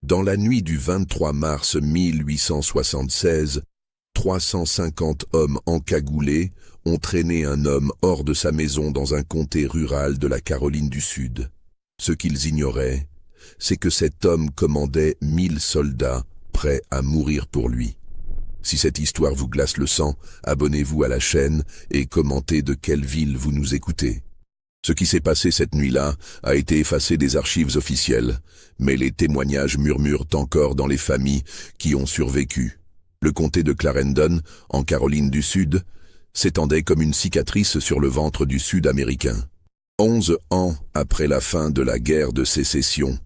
Dans la nuit du 23 mars 1876, 350 hommes encagoulés ont traîné un homme hors de sa maison dans un comté rural de la Caroline du Sud. Ce qu'ils ignoraient, c'est que cet homme commandait 1000 soldats prêts à mourir pour lui. Si cette histoire vous glace le sang, abonnez-vous à la chaîne et commentez de quelle ville vous nous écoutez. Ce qui s'est passé cette nuit-là a été effacé des archives officielles, mais les témoignages murmurent encore dans les familles qui ont survécu. Le comté de Clarendon, en Caroline du Sud, s'étendait comme une cicatrice sur le ventre du Sud-Américain. 11 ans après la fin de la guerre de sécession,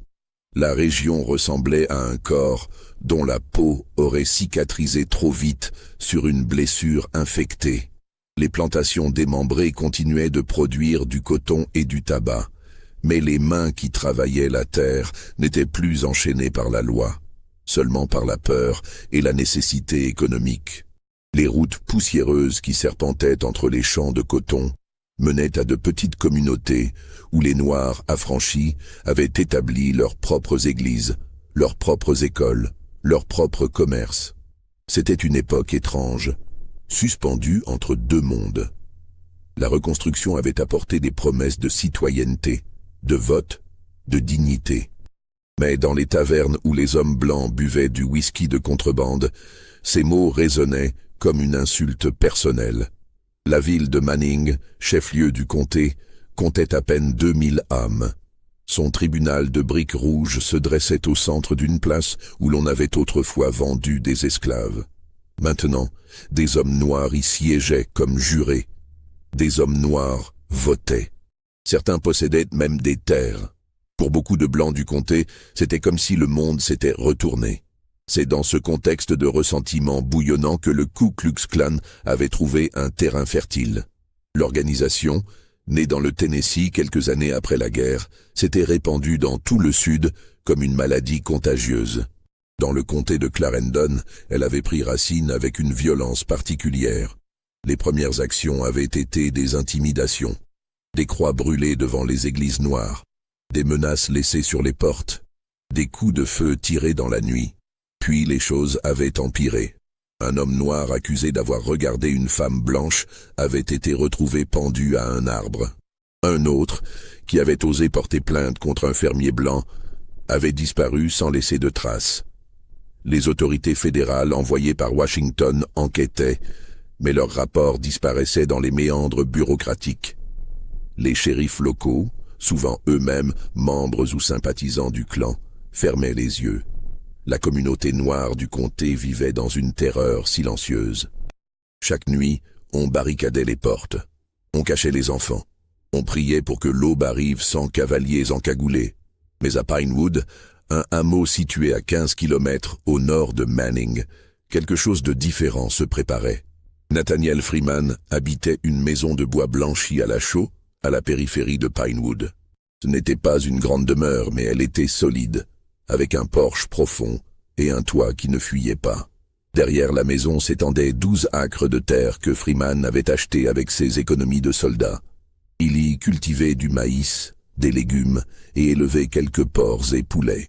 la région ressemblait à un corps dont la peau aurait cicatrisé trop vite sur une blessure infectée. Les plantations démembrées continuaient de produire du coton et du tabac, mais les mains qui travaillaient la terre n'étaient plus enchaînées par la loi, seulement par la peur et la nécessité économique. Les routes poussiéreuses qui serpentaient entre les champs de coton menaient à de petites communautés où les Noirs affranchis avaient établi leurs propres églises, leurs propres écoles, leurs propres commerces. C'était une époque étrange, suspendue entre deux mondes. La reconstruction avait apporté des promesses de citoyenneté, de vote, de dignité. Mais dans les tavernes où les hommes blancs buvaient du whisky de contrebande, ces mots résonnaient comme une insulte personnelle. La ville de Manning, chef-lieu du comté, comptait à peine 2000 âmes. Son tribunal de briques rouges se dressait au centre d'une place où l'on avait autrefois vendu des esclaves. Maintenant, des hommes noirs y siégeaient comme jurés. Des hommes noirs votaient. Certains possédaient même des terres. Pour beaucoup de blancs du comté, c'était comme si le monde s'était retourné. C'est dans ce contexte de ressentiment bouillonnant que le Ku Klux Klan avait trouvé un terrain fertile. L'organisation, née dans le Tennessee quelques années après la guerre, s'était répandue dans tout le Sud comme une maladie contagieuse. Dans le comté de Clarendon, elle avait pris racine avec une violence particulière. Les premières actions avaient été des intimidations, des croix brûlées devant les églises noires, des menaces laissées sur les portes, des coups de feu tirés dans la nuit. Puis les choses avaient empiré. Un homme noir accusé d'avoir regardé une femme blanche avait été retrouvé pendu à un arbre. Un autre, qui avait osé porter plainte contre un fermier blanc, avait disparu sans laisser de traces. Les autorités fédérales envoyées par Washington enquêtaient, mais leurs rapports disparaissaient dans les méandres bureaucratiques. Les shérifs locaux, souvent eux-mêmes membres ou sympathisants du clan, fermaient les yeux. La communauté noire du comté vivait dans une terreur silencieuse. Chaque nuit, on barricadait les portes. On cachait les enfants. On priait pour que l'aube arrive sans cavaliers encagoulés. Mais à Pinewood, un hameau situé à 15 kilomètres au nord de Manning, quelque chose de différent se préparait. Nathaniel Freeman habitait une maison de bois blanchi à la chaux, à la périphérie de Pinewood. Ce n'était pas une grande demeure, mais elle était solide, avec un porche profond et un toit qui ne fuyait pas. Derrière la maison s'étendaient 12 acres de terre que Freeman avait achetés avec ses économies de soldats. Il y cultivait du maïs, des légumes et élevait quelques porcs et poulets.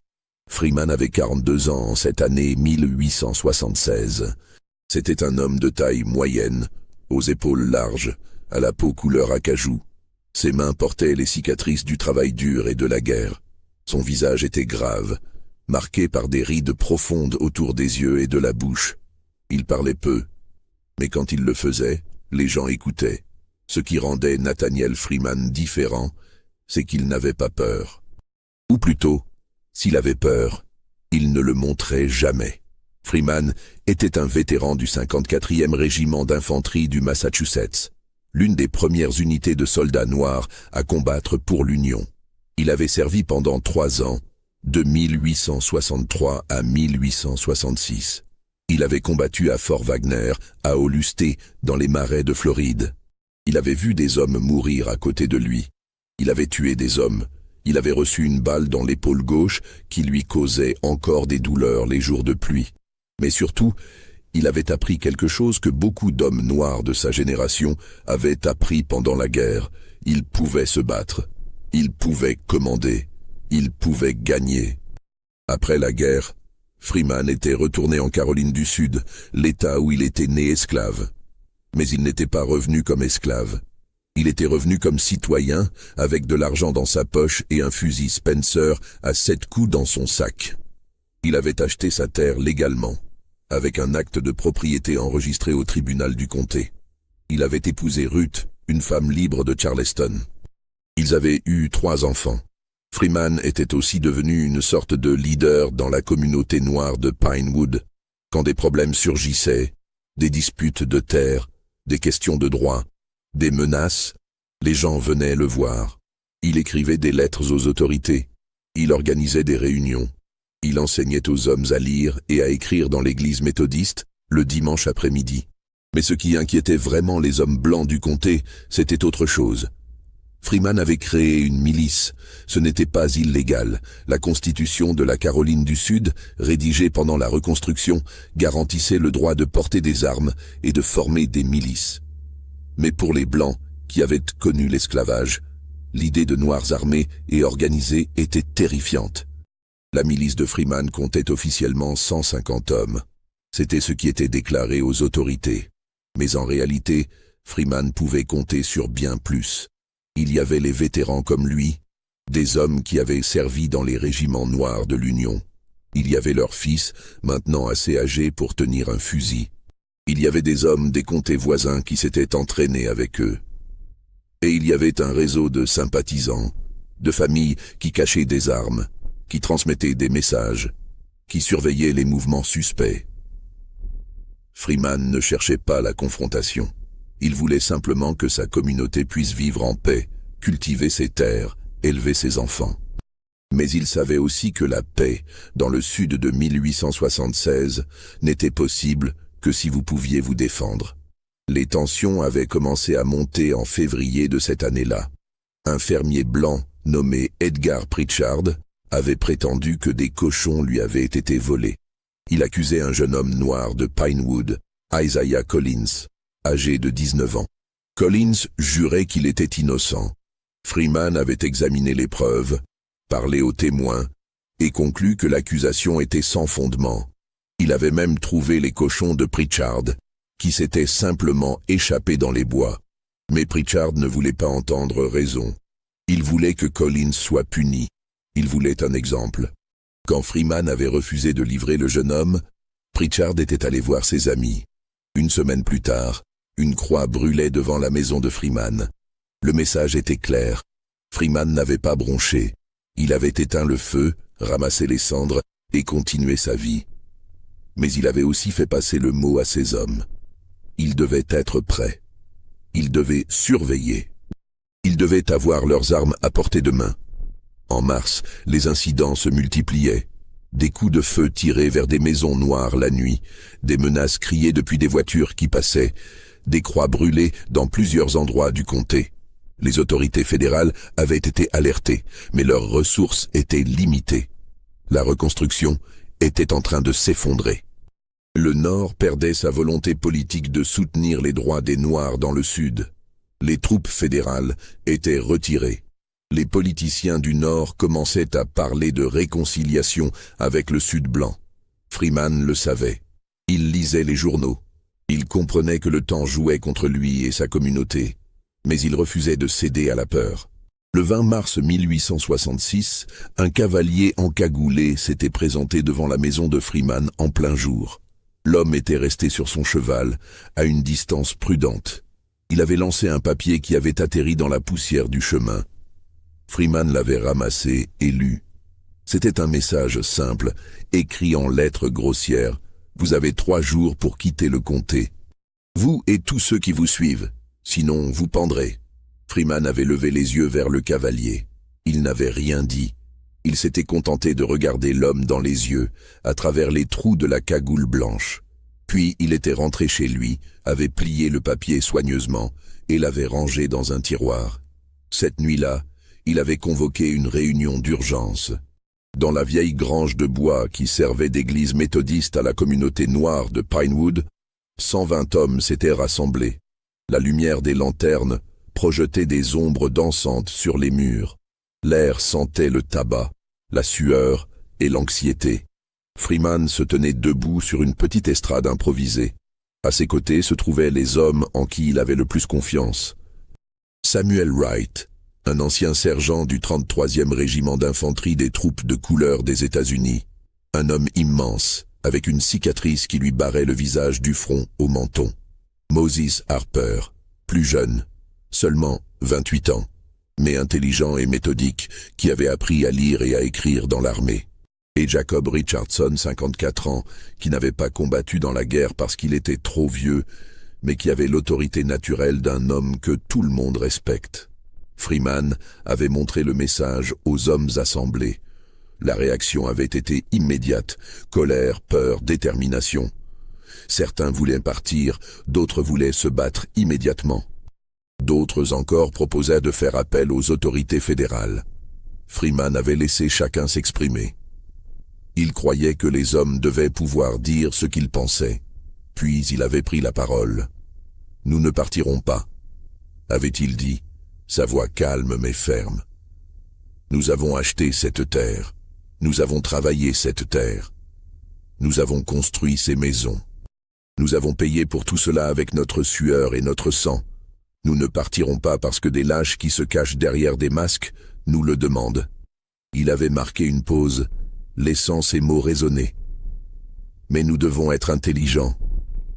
Freeman avait 42 ans en cette année 1876. C'était un homme de taille moyenne, aux épaules larges, à la peau couleur acajou. Ses mains portaient les cicatrices du travail dur et de la guerre. Son visage était grave, marqué par des rides profondes autour des yeux et de la bouche. Il parlait peu, mais quand il le faisait, les gens écoutaient. Ce qui rendait Nathaniel Freeman différent, c'est qu'il n'avait pas peur. Ou plutôt, s'il avait peur, il ne le montrait jamais. Freeman était un vétéran du 54e régiment d'infanterie du Massachusetts, l'une des premières unités de soldats noirs à combattre pour l'Union. Il avait servi pendant 3 ans, de 1863 à 1866. Il avait combattu à Fort Wagner, à Olustee, dans les marais de Floride. Il avait vu des hommes mourir à côté de lui. Il avait tué des hommes. Il avait reçu une balle dans l'épaule gauche qui lui causait encore des douleurs les jours de pluie. Mais surtout, il avait appris quelque chose que beaucoup d'hommes noirs de sa génération avaient appris pendant la guerre. Il pouvait se battre. Il pouvait commander. Il pouvait gagner. Après la guerre, Freeman était retourné en Caroline du Sud, l'État où il était né esclave. Mais il n'était pas revenu comme esclave. Il était revenu comme citoyen, avec de l'argent dans sa poche et un fusil Spencer à 7 coups dans son sac. Il avait acheté sa terre légalement, avec un acte de propriété enregistré au tribunal du comté. Il avait épousé Ruth, une femme libre de Charleston. Ils avaient eu 3 enfants. Freeman était aussi devenu une sorte de leader dans la communauté noire de Pinewood. Quand des problèmes surgissaient, des disputes de terre, des questions de droit, des menaces, les gens venaient le voir. Il écrivait des lettres aux autorités. Il organisait des réunions. Il enseignait aux hommes à lire et à écrire dans l'église méthodiste le dimanche après-midi. Mais ce qui inquiétait vraiment les hommes blancs du comté, c'était autre chose. Freeman avait créé une milice. Ce n'était pas illégal. La Constitution de la Caroline du Sud, rédigée pendant la Reconstruction, garantissait le droit de porter des armes et de former des milices. Mais pour les Blancs, qui avaient connu l'esclavage, l'idée de Noirs armés et organisés était terrifiante. La milice de Freeman comptait officiellement 150 hommes. C'était ce qui était déclaré aux autorités. Mais en réalité, Freeman pouvait compter sur bien plus. Il y avait les vétérans comme lui, des hommes qui avaient servi dans les régiments noirs de l'Union. Il y avait leurs fils, maintenant assez âgés pour tenir un fusil. Il y avait des hommes des comtés voisins qui s'étaient entraînés avec eux. Et il y avait un réseau de sympathisants, de familles qui cachaient des armes, qui transmettaient des messages, qui surveillaient les mouvements suspects. Freeman ne cherchait pas la confrontation. Il voulait simplement que sa communauté puisse vivre en paix, cultiver ses terres, élever ses enfants. Mais il savait aussi que la paix, dans le sud de 1876, n'était possible que si vous pouviez vous défendre. Les tensions avaient commencé à monter en février de cette année-là. Un fermier blanc, nommé Edgar Pritchard, avait prétendu que des cochons lui avaient été volés. Il accusait un jeune homme noir de Pinewood, Isaiah Collins, âgé de 19 ans. Collins jurait qu'il était innocent. Freeman avait examiné les preuves, parlé aux témoins, et conclu que l'accusation était sans fondement. Il avait même trouvé les cochons de Pritchard, qui s'étaient simplement échappés dans les bois. Mais Pritchard ne voulait pas entendre raison. Il voulait que Collins soit puni. Il voulait un exemple. Quand Freeman avait refusé de livrer le jeune homme, Pritchard était allé voir ses amis. Une semaine plus tard, une croix brûlait devant la maison de Freeman. Le message était clair. Freeman n'avait pas bronché. Il avait éteint le feu, ramassé les cendres et continué sa vie. Mais il avait aussi fait passer le mot à ses hommes. Ils devaient être prêts. Ils devaient surveiller. Ils devaient avoir leurs armes à portée de main. En mars, les incidents se multipliaient. Des coups de feu tirés vers des maisons noires la nuit, des menaces criées depuis des voitures qui passaient, des croix brûlées dans plusieurs endroits du comté. Les autorités fédérales avaient été alertées, mais leurs ressources étaient limitées. La reconstruction était en train de s'effondrer. Le Nord perdait sa volonté politique de soutenir les droits des Noirs dans le Sud. Les troupes fédérales étaient retirées. Les politiciens du Nord commençaient à parler de réconciliation avec le Sud blanc. Freeman le savait. Il lisait les journaux. Il comprenait que le temps jouait contre lui et sa communauté. Mais il refusait de céder à la peur. Le 20 mars 1866, un cavalier encagoulé s'était présenté devant la maison de Freeman en plein jour. L'homme était resté sur son cheval, à une distance prudente. Il avait lancé un papier qui avait atterri dans la poussière du chemin. Freeman l'avait ramassé et lu. C'était un message simple, écrit en lettres grossières. Vous avez 3 jours pour quitter le comté. Vous et tous ceux qui vous suivent, sinon vous pendrez. Freeman avait levé les yeux vers le cavalier. Il n'avait rien dit. Il s'était contenté de regarder l'homme dans les yeux, à travers les trous de la cagoule blanche. Puis il était rentré chez lui, avait plié le papier soigneusement et l'avait rangé dans un tiroir. Cette nuit-là, il avait convoqué une réunion d'urgence. Dans la vieille grange de bois qui servait d'église méthodiste à la communauté noire de Pinewood, 120 hommes s'étaient rassemblés. La lumière des lanternes projetait des ombres dansantes sur les murs. L'air sentait le tabac, la sueur et l'anxiété. Freeman se tenait debout sur une petite estrade improvisée. À ses côtés se trouvaient les hommes en qui il avait le plus confiance. Samuel Wright, un ancien sergent du 33e régiment d'infanterie des troupes de couleur des États-Unis. Un homme immense, avec une cicatrice qui lui barrait le visage du front au menton. Moses Harper, plus jeune, seulement 28 ans, mais intelligent et méthodique, qui avait appris à lire et à écrire dans l'armée. Et Jacob Richardson, 54 ans, qui n'avait pas combattu dans la guerre parce qu'il était trop vieux, mais qui avait l'autorité naturelle d'un homme que tout le monde respecte. Freeman avait montré le message aux hommes assemblés. La réaction avait été immédiate, colère, peur, détermination. Certains voulaient partir, d'autres voulaient se battre immédiatement. D'autres encore proposaient de faire appel aux autorités fédérales. Freeman avait laissé chacun s'exprimer. Il croyait que les hommes devaient pouvoir dire ce qu'ils pensaient. Puis il avait pris la parole. « Nous ne partirons pas », avait-il dit, sa voix calme mais ferme. « Nous avons acheté cette terre. Nous avons travaillé cette terre. Nous avons construit ces maisons. Nous avons payé pour tout cela avec notre sueur et notre sang. Nous ne partirons pas parce que des lâches qui se cachent derrière des masques nous le demandent. » Il avait marqué une pause, laissant ces mots résonner. « Mais nous devons être intelligents.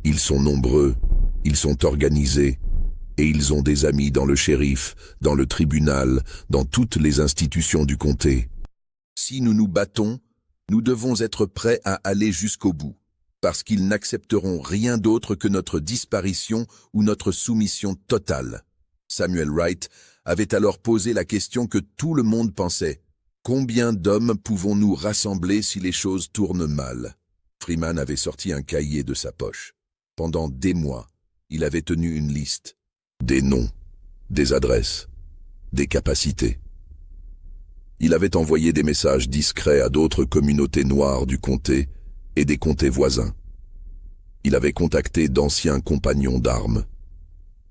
Ils sont nombreux, ils sont organisés, et ils ont des amis dans le shérif, dans le tribunal, dans toutes les institutions du comté. Si nous nous battons, nous devons être prêts à aller jusqu'au bout, parce qu'ils n'accepteront rien d'autre que notre disparition ou notre soumission totale. » Samuel Wright avait alors posé la question que tout le monde pensait. Combien d'hommes pouvons-nous rassembler si les choses tournent mal? Freeman avait sorti un cahier de sa poche. Pendant des mois, il avait tenu une liste. Des noms, des adresses, des capacités. Il avait envoyé des messages discrets à d'autres communautés noires du comté et des comtés voisins. Il avait contacté d'anciens compagnons d'armes.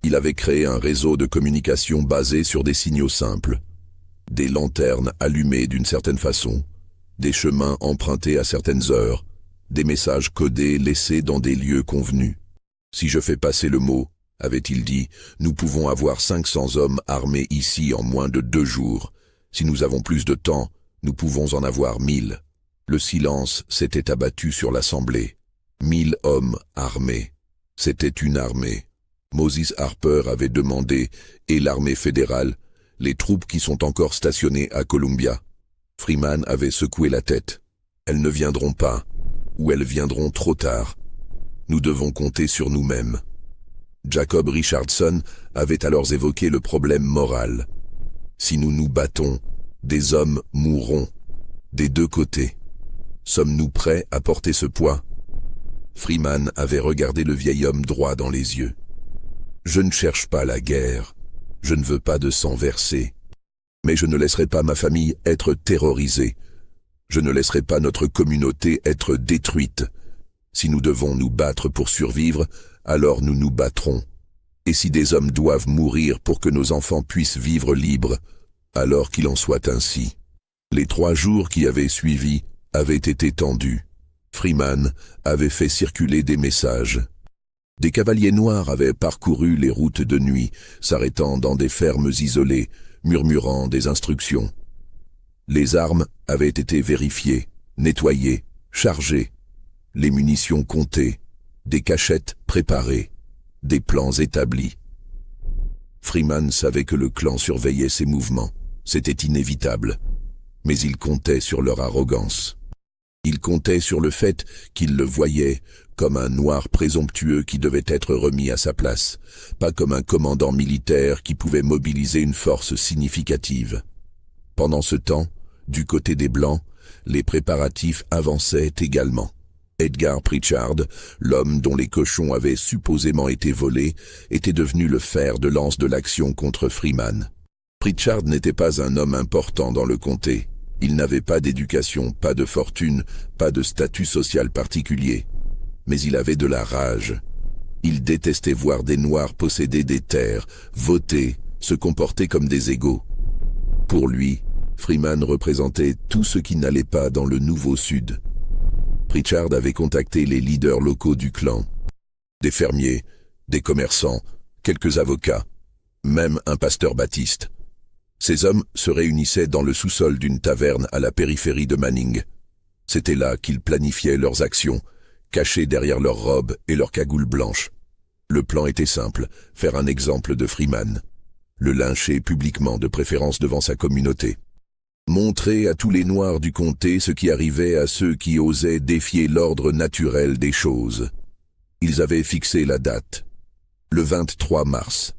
Il avait créé un réseau de communication basé sur des signaux simples. Des lanternes allumées d'une certaine façon, des chemins empruntés à certaines heures, des messages codés laissés dans des lieux convenus. « Si je fais passer le mot, » avait-il dit, « nous pouvons avoir 500 hommes armés ici en moins de 2 jours. Si nous avons plus de temps, nous pouvons en avoir 1000. » Le silence s'était abattu sur l'assemblée. 1000 hommes armés. C'était une armée. Moses Harper avait demandé, et l'armée fédérale, les troupes qui sont encore stationnées à Columbia. Freeman avait secoué la tête. Elles ne viendront pas, ou elles viendront trop tard. Nous devons compter sur nous-mêmes. Jacob Richardson avait alors évoqué le problème moral. Si nous nous battons, des hommes mourront, des deux côtés. Sommes-nous prêts à porter ce poids? Freeman avait regardé le vieil homme droit dans les yeux. Je ne cherche pas la guerre, je ne veux pas de sang versé, mais je ne laisserai pas ma famille être terrorisée. Je ne laisserai pas notre communauté être détruite. Si nous devons nous battre pour survivre, alors nous nous battrons. Et si des hommes doivent mourir pour que nos enfants puissent vivre libres, alors qu'il en soit ainsi. Les 3 jours qui avaient suivi avaient été tendus. Freeman avait fait circuler des messages. Des cavaliers noirs avaient parcouru les routes de nuit, s'arrêtant dans des fermes isolées, murmurant des instructions. Les armes avaient été vérifiées, nettoyées, chargées, les munitions comptées, des cachettes préparées, des plans établis. Freeman savait que le clan surveillait ses mouvements. C'était inévitable. Mais il comptait sur leur arrogance. Il comptait sur le fait qu'ils le voyaient comme un noir présomptueux qui devait être remis à sa place, pas comme un commandant militaire qui pouvait mobiliser une force significative. Pendant ce temps, du côté des Blancs, les préparatifs avançaient également. Edgar Pritchard, l'homme dont les cochons avaient supposément été volés, était devenu le fer de lance de l'action contre Freeman. Pritchard n'était pas un homme important dans le comté. Il n'avait pas d'éducation, pas de fortune, pas de statut social particulier. Mais il avait de la rage. Il détestait voir des Noirs posséder des terres, voter, se comporter comme des égaux. Pour lui, Freeman représentait tout ce qui n'allait pas dans le Nouveau Sud. Pritchard avait contacté les leaders locaux du clan. Des fermiers, des commerçants, quelques avocats, même un pasteur baptiste. Ces hommes se réunissaient dans le sous-sol d'une taverne à la périphérie de Manning. C'était là qu'ils planifiaient leurs actions, cachés derrière leurs robes et leurs cagoules blanches. Le plan était simple, faire un exemple de Freeman. Le lyncher publiquement, de préférence devant sa communauté. Montrer à tous les Noirs du comté ce qui arrivait à ceux qui osaient défier l'ordre naturel des choses. Ils avaient fixé la date. Le 23 mars.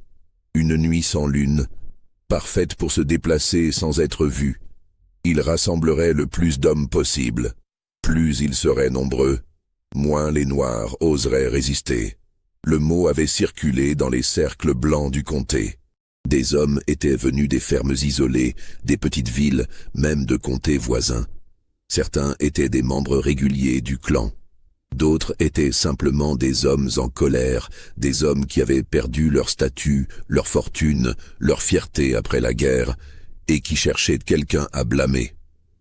Une nuit sans lune, parfaite pour se déplacer sans être vus. Ils rassemblerait le plus d'hommes possible. Plus ils seraient nombreux, moins les Noirs oseraient résister. Le mot avait circulé dans les cercles blancs du comté. Des hommes étaient venus des fermes isolées, des petites villes, même de comtés voisins. Certains étaient des membres réguliers du clan. D'autres étaient simplement des hommes en colère, des hommes qui avaient perdu leur statut, leur fortune, leur fierté après la guerre, et qui cherchaient quelqu'un à blâmer.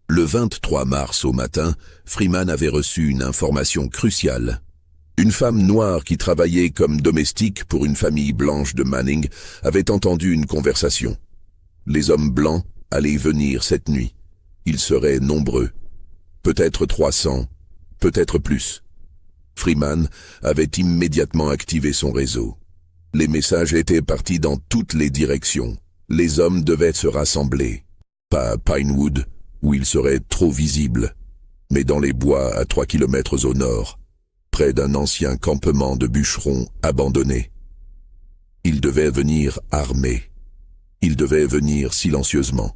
Le 23 mars au matin, Freeman avait reçu une information cruciale. Une femme noire qui travaillait comme domestique pour une famille blanche de Manning avait entendu une conversation. Les hommes blancs allaient venir cette nuit. Ils seraient nombreux. Peut-être 300, peut-être plus. Freeman avait immédiatement activé son réseau. Les messages étaient partis dans toutes les directions. Les hommes devaient se rassembler. Pas à Pinewood, où ils seraient trop visibles, mais dans les bois à 3 kilomètres au nord, près d'un ancien campement de bûcherons abandonné. Ils devaient venir armés. Ils devaient venir silencieusement.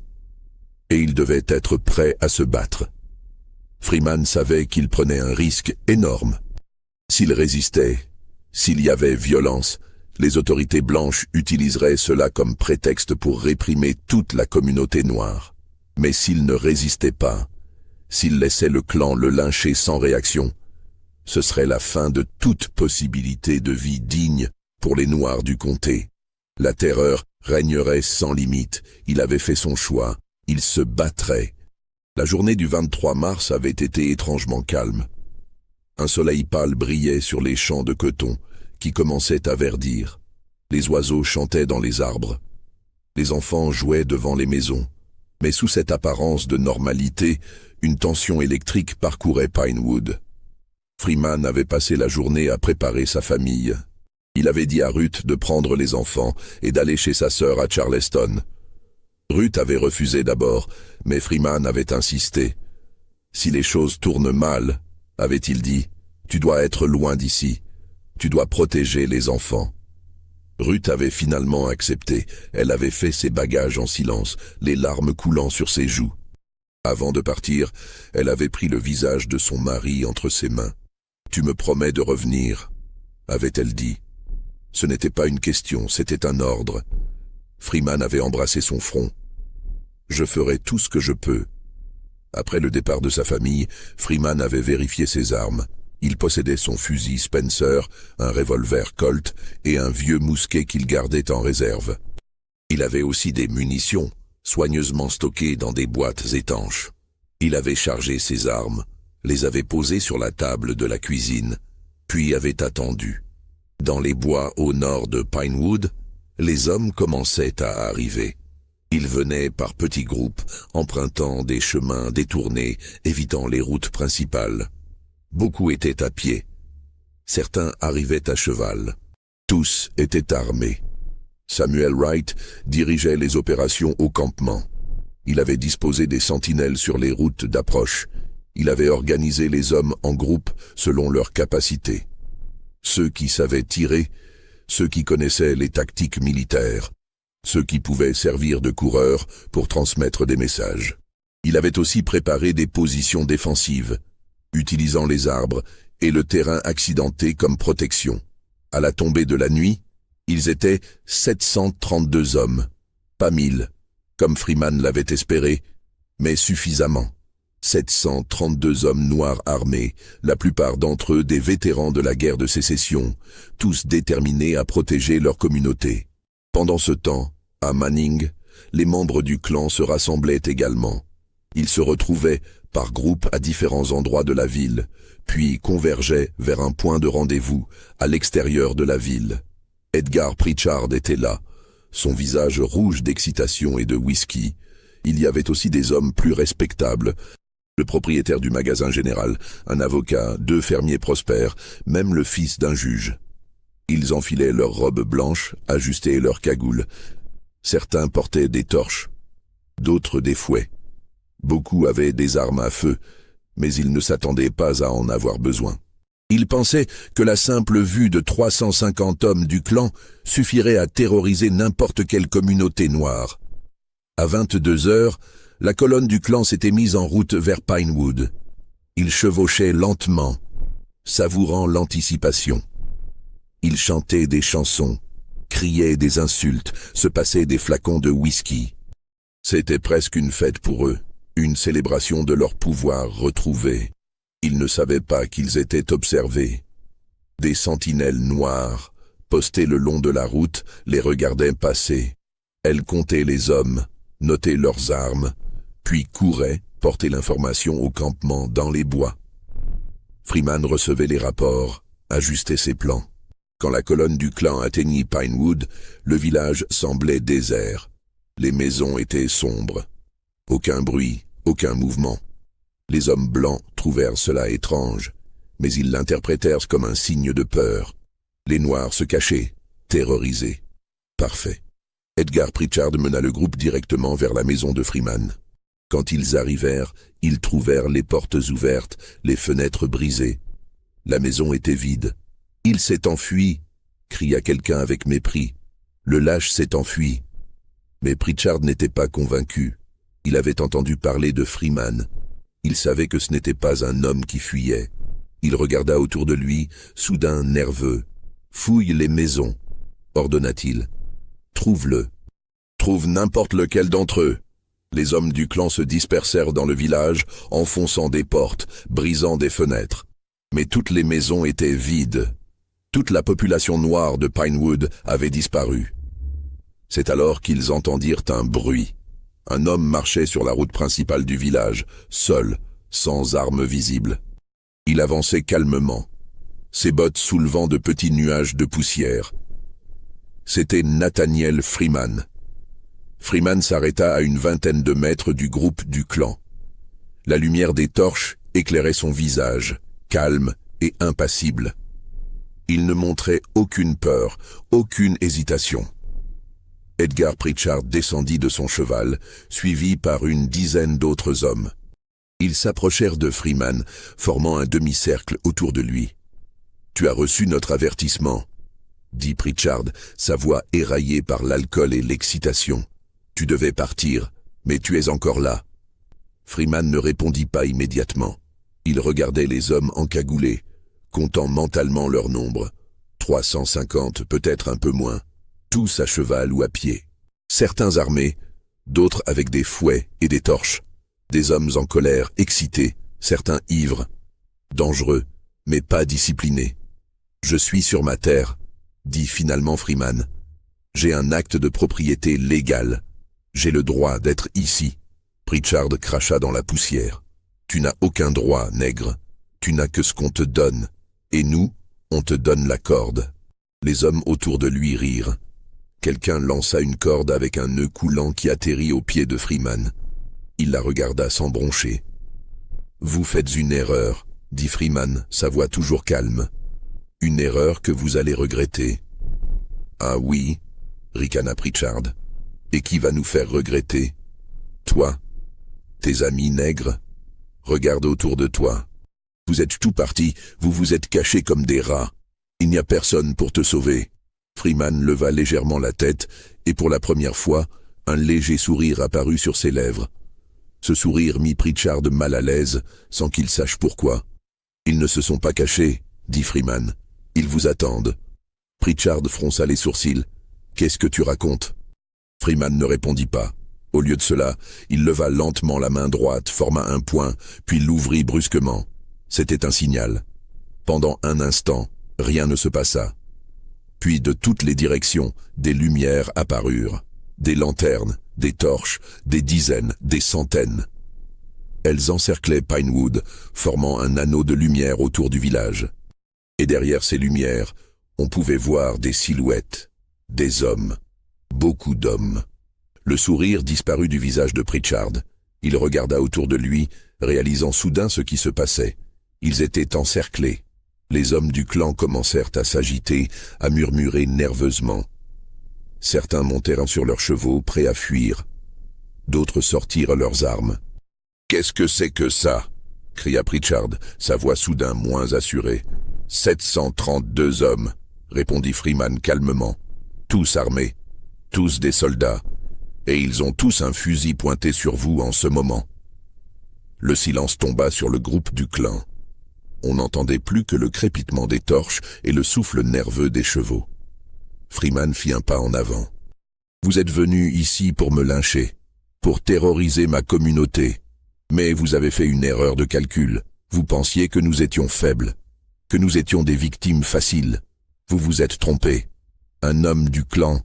Et ils devaient être prêts à se battre. Freeman savait qu'il prenait un risque énorme. S'il résistait, s'il y avait violence, les autorités blanches utiliseraient cela comme prétexte pour réprimer toute la communauté noire. Mais s'il ne résistait pas, s'il laissait le clan le lyncher sans réaction, ce serait la fin de toute possibilité de vie digne pour les Noirs du comté. La terreur régnerait sans limite. Il avait fait son choix. Il se battrait. La journée du 23 mars avait été étrangement calme. Un soleil pâle brillait sur les champs de coton qui commençaient à verdir. Les oiseaux chantaient dans les arbres. Les enfants jouaient devant les maisons. Mais sous cette apparence de normalité, une tension électrique parcourait Pinewood. Freeman avait passé la journée à préparer sa famille. Il avait dit à Ruth de prendre les enfants et d'aller chez sa sœur à Charleston. Ruth avait refusé d'abord, mais Freeman avait insisté. « Si les choses tournent mal, avait-il dit, tu dois être loin d'ici. Tu dois protéger les enfants. » Ruth avait finalement accepté. Elle avait fait ses bagages en silence, les larmes coulant sur ses joues. Avant de partir, elle avait pris le visage de son mari entre ses mains. « Tu me promets de revenir » avait-elle dit. Ce n'était pas une question, c'était un ordre. Freeman avait embrassé son front. « Je ferai tout ce que je peux. » Après le départ de sa famille, Freeman avait vérifié ses armes. Il possédait son fusil Spencer, un revolver Colt et un vieux mousquet qu'il gardait en réserve. Il avait aussi des munitions, soigneusement stockées dans des boîtes étanches. Il avait chargé ses armes, les avait posées sur la table de la cuisine, puis avait attendu. Dans les bois au nord de Pinewood, les hommes commençaient à arriver. Ils venaient par petits groupes, empruntant des chemins détournés, évitant les routes principales. Beaucoup étaient à pied. Certains arrivaient à cheval. Tous étaient armés. Samuel Wright dirigeait les opérations au campement. Il avait disposé des sentinelles sur les routes d'approche. Il avait organisé les hommes en groupes selon leurs capacités. Ceux qui savaient tirer, ceux qui connaissaient les tactiques militaires, ceux qui pouvaient servir de coureurs pour transmettre des messages. Il avait aussi préparé des positions défensives, utilisant les arbres et le terrain accidenté comme protection. À la tombée de la nuit, ils étaient 732 hommes, pas 1000, comme Freeman l'avait espéré, mais suffisamment. 732 hommes noirs armés, la plupart d'entre eux des vétérans de la guerre de sécession, tous déterminés à protéger leur communauté. Pendant ce temps, à Manning, les membres du clan se rassemblaient également. Ils se retrouvaient par groupes à différents endroits de la ville, puis convergeaient vers un point de rendez-vous à l'extérieur de la ville. Edgar Pritchard était là, son visage rouge d'excitation et de whisky. Il y avait aussi des hommes plus respectables, le propriétaire du magasin général, un avocat, 2 fermiers prospères, même le fils d'un juge. Ils enfilaient leurs robes blanches, ajustaient leurs cagoules. Certains portaient des torches, d'autres des fouets. Beaucoup avaient des armes à feu, mais ils ne s'attendaient pas à en avoir besoin. Ils pensaient que la simple vue de 350 hommes du clan suffirait à terroriser n'importe quelle communauté noire. À 22 heures, la colonne du clan s'était mise en route vers Pinewood. Ils chevauchaient lentement, savourant l'anticipation. Ils chantaient des chansons, criaient des insultes, se passaient des flacons de whisky. C'était presque une fête pour eux, une célébration de leur pouvoir retrouvé. Ils ne savaient pas qu'ils étaient observés. Des sentinelles noires, postées le long de la route, les regardaient passer. Elles comptaient les hommes, notaient leurs armes, puis couraient, porter l'information au campement dans les bois. Freeman recevait les rapports, ajustait ses plans. Quand la colonne du clan atteignit Pinewood, le village semblait désert. Les maisons étaient sombres. Aucun bruit, aucun mouvement. Les hommes blancs trouvèrent cela étrange, mais ils l'interprétèrent comme un signe de peur. Les Noirs se cachaient, terrorisés. Parfait. Edgar Pritchard mena le groupe directement vers la maison de Freeman. Quand ils arrivèrent, ils trouvèrent les portes ouvertes, les fenêtres brisées. La maison était vide. « Il s'est enfui !» cria quelqu'un avec mépris. « Le lâche s'est enfui !» Mais Pritchard n'était pas convaincu. Il avait entendu parler de Freeman. Il savait que ce n'était pas un homme qui fuyait. Il regarda autour de lui, soudain nerveux. « Fouille les maisons !» ordonna-t-il. « Trouve-le. Trouve n'importe lequel d'entre eux. » Les hommes du clan se dispersèrent dans le village, enfonçant des portes, brisant des fenêtres. Mais toutes les maisons étaient vides. Toute la population noire de Pinewood avait disparu. C'est alors qu'ils entendirent un bruit. Un homme marchait sur la route principale du village, seul, sans armes visibles. Il avançait calmement, ses bottes soulevant de petits nuages de poussière. C'était Nathaniel Freeman. Freeman s'arrêta à une vingtaine de mètres du groupe du clan. La lumière des torches éclairait son visage, calme et impassible. Il ne montrait aucune peur, aucune hésitation. Edgar Pritchard descendit de son cheval, suivi par une dizaine d'autres hommes. Ils s'approchèrent de Freeman, formant un demi-cercle autour de lui. « Tu as reçu notre avertissement », dit Pritchard, sa voix éraillée par l'alcool et l'excitation. « Tu devais partir, mais tu es encore là. » Freeman ne répondit pas immédiatement. Il regardait les hommes encagoulés, comptant mentalement leur nombre. 350, peut-être un peu moins. Tous à cheval ou à pied. Certains armés, d'autres avec des fouets et des torches. Des hommes en colère, excités, certains ivres. Dangereux, mais pas disciplinés. « Je suis sur ma terre », dit finalement Freeman. « J'ai un acte de propriété légal. J'ai le droit d'être ici. » Pritchard cracha dans la poussière. « Tu n'as aucun droit, nègre. Tu n'as que ce qu'on te donne. Et nous, on te donne la corde. » Les hommes autour de lui rirent. Quelqu'un lança une corde avec un nœud coulant qui atterrit au pied de Freeman. Il la regarda sans broncher. « Vous faites une erreur, » dit Freeman, sa voix toujours calme. « Une erreur que vous allez regretter. »« Ah oui, » ricana Pritchard. « Et qui va nous faire regretter ? Toi ? Tes amis nègres ? Regarde autour de toi. Vous êtes tout partis, vous vous êtes cachés comme des rats. Il n'y a personne pour te sauver. » Freeman leva légèrement la tête, et pour la première fois, un léger sourire apparut sur ses lèvres. Ce sourire mit Pritchard mal à l'aise, sans qu'il sache pourquoi. « Ils ne se sont pas cachés, » dit Freeman. « Ils vous attendent. » Pritchard fronça les sourcils. « Qu'est-ce que tu racontes ?» Freeman ne répondit pas. Au lieu de cela, il leva lentement la main droite, forma un poing, puis l'ouvrit brusquement. C'était un signal. Pendant un instant, rien ne se passa. Puis de toutes les directions, des lumières apparurent. Des lanternes, des torches, des dizaines, des centaines. Elles encerclaient Pinewood, formant un anneau de lumière autour du village. Et derrière ces lumières, on pouvait voir des silhouettes, des hommes, beaucoup d'hommes. Le sourire disparut du visage de Pritchard. Il regarda autour de lui, réalisant soudain ce qui se passait. Ils étaient encerclés. Les hommes du clan commencèrent à s'agiter, à murmurer nerveusement. Certains montèrent sur leurs chevaux, prêts à fuir. D'autres sortirent leurs armes. « Qu'est-ce que c'est que ça ?» cria Pritchard, sa voix soudain moins assurée. « 732 hommes, » répondit Freeman calmement. « Tous armés, tous des soldats, et ils ont tous un fusil pointé sur vous en ce moment. » Le silence tomba sur le groupe du clan. On n'entendait plus que le crépitement des torches et le souffle nerveux des chevaux. Freeman fit un pas en avant. « Vous êtes venus ici pour me lyncher, pour terroriser ma communauté. Mais vous avez fait une erreur de calcul. Vous pensiez que nous étions faibles, que nous étions des victimes faciles. Vous vous êtes trompés. Un homme du clan,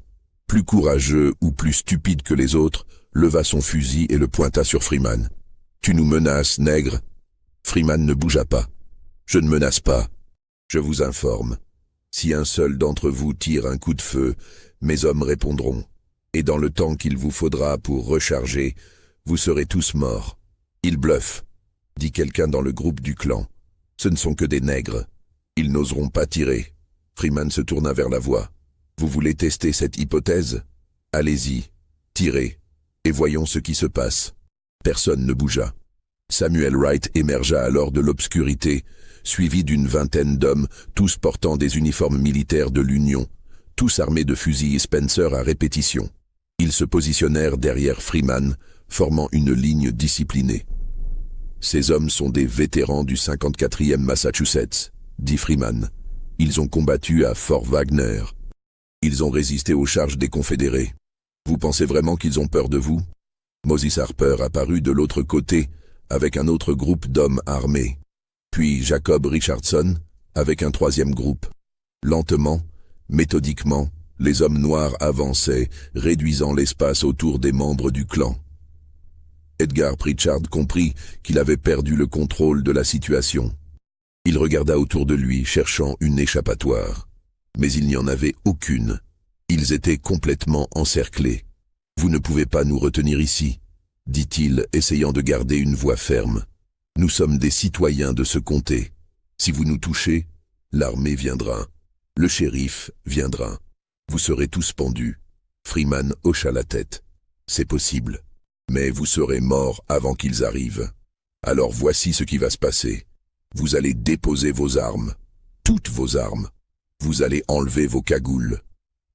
plus courageux ou plus stupide que les autres, leva son fusil et le pointa sur Freeman. « Tu nous menaces, nègre ?» Freeman ne bougea pas. « Je ne menace pas. Je vous informe. Si un seul d'entre vous tire un coup de feu, mes hommes répondront. Et dans le temps qu'il vous faudra pour recharger, vous serez tous morts. » « Ils bluffent, » dit quelqu'un dans le groupe du clan. « Ce ne sont que des nègres. Ils n'oseront pas tirer. » Freeman se tourna vers la voix. « Vous voulez tester cette hypothèse? Allez-y, tirez, et voyons ce qui se passe. » Personne ne bougea. Samuel Wright émergea alors de l'obscurité, suivi d'une vingtaine d'hommes, tous portant des uniformes militaires de l'Union, tous armés de fusils Spencer à répétition. Ils se positionnèrent derrière Freeman, formant une ligne disciplinée. « Ces hommes sont des vétérans du 54e Massachusetts, » dit Freeman. « Ils ont combattu à Fort Wagner. Ils ont résisté aux charges des Confédérés. Vous pensez vraiment qu'ils ont peur de vous ?» Moses Harper apparut de l'autre côté, avec un autre groupe d'hommes armés. Puis Jacob Richardson, avec un troisième groupe. Lentement, méthodiquement, les hommes noirs avançaient, réduisant l'espace autour des membres du clan. Edgar Pritchard comprit qu'il avait perdu le contrôle de la situation. Il regarda autour de lui, cherchant une échappatoire. Mais il n'y en avait aucune. Ils étaient complètement encerclés. « Vous ne pouvez pas nous retenir ici, » dit-il, essayant de garder une voix ferme. « Nous sommes des citoyens de ce comté. Si vous nous touchez, l'armée viendra. Le shérif viendra. Vous serez tous pendus. » Freeman hocha la tête. « C'est possible. Mais vous serez morts avant qu'ils arrivent. Alors voici ce qui va se passer. Vous allez déposer vos armes. Toutes vos armes. Vous allez enlever vos cagoules.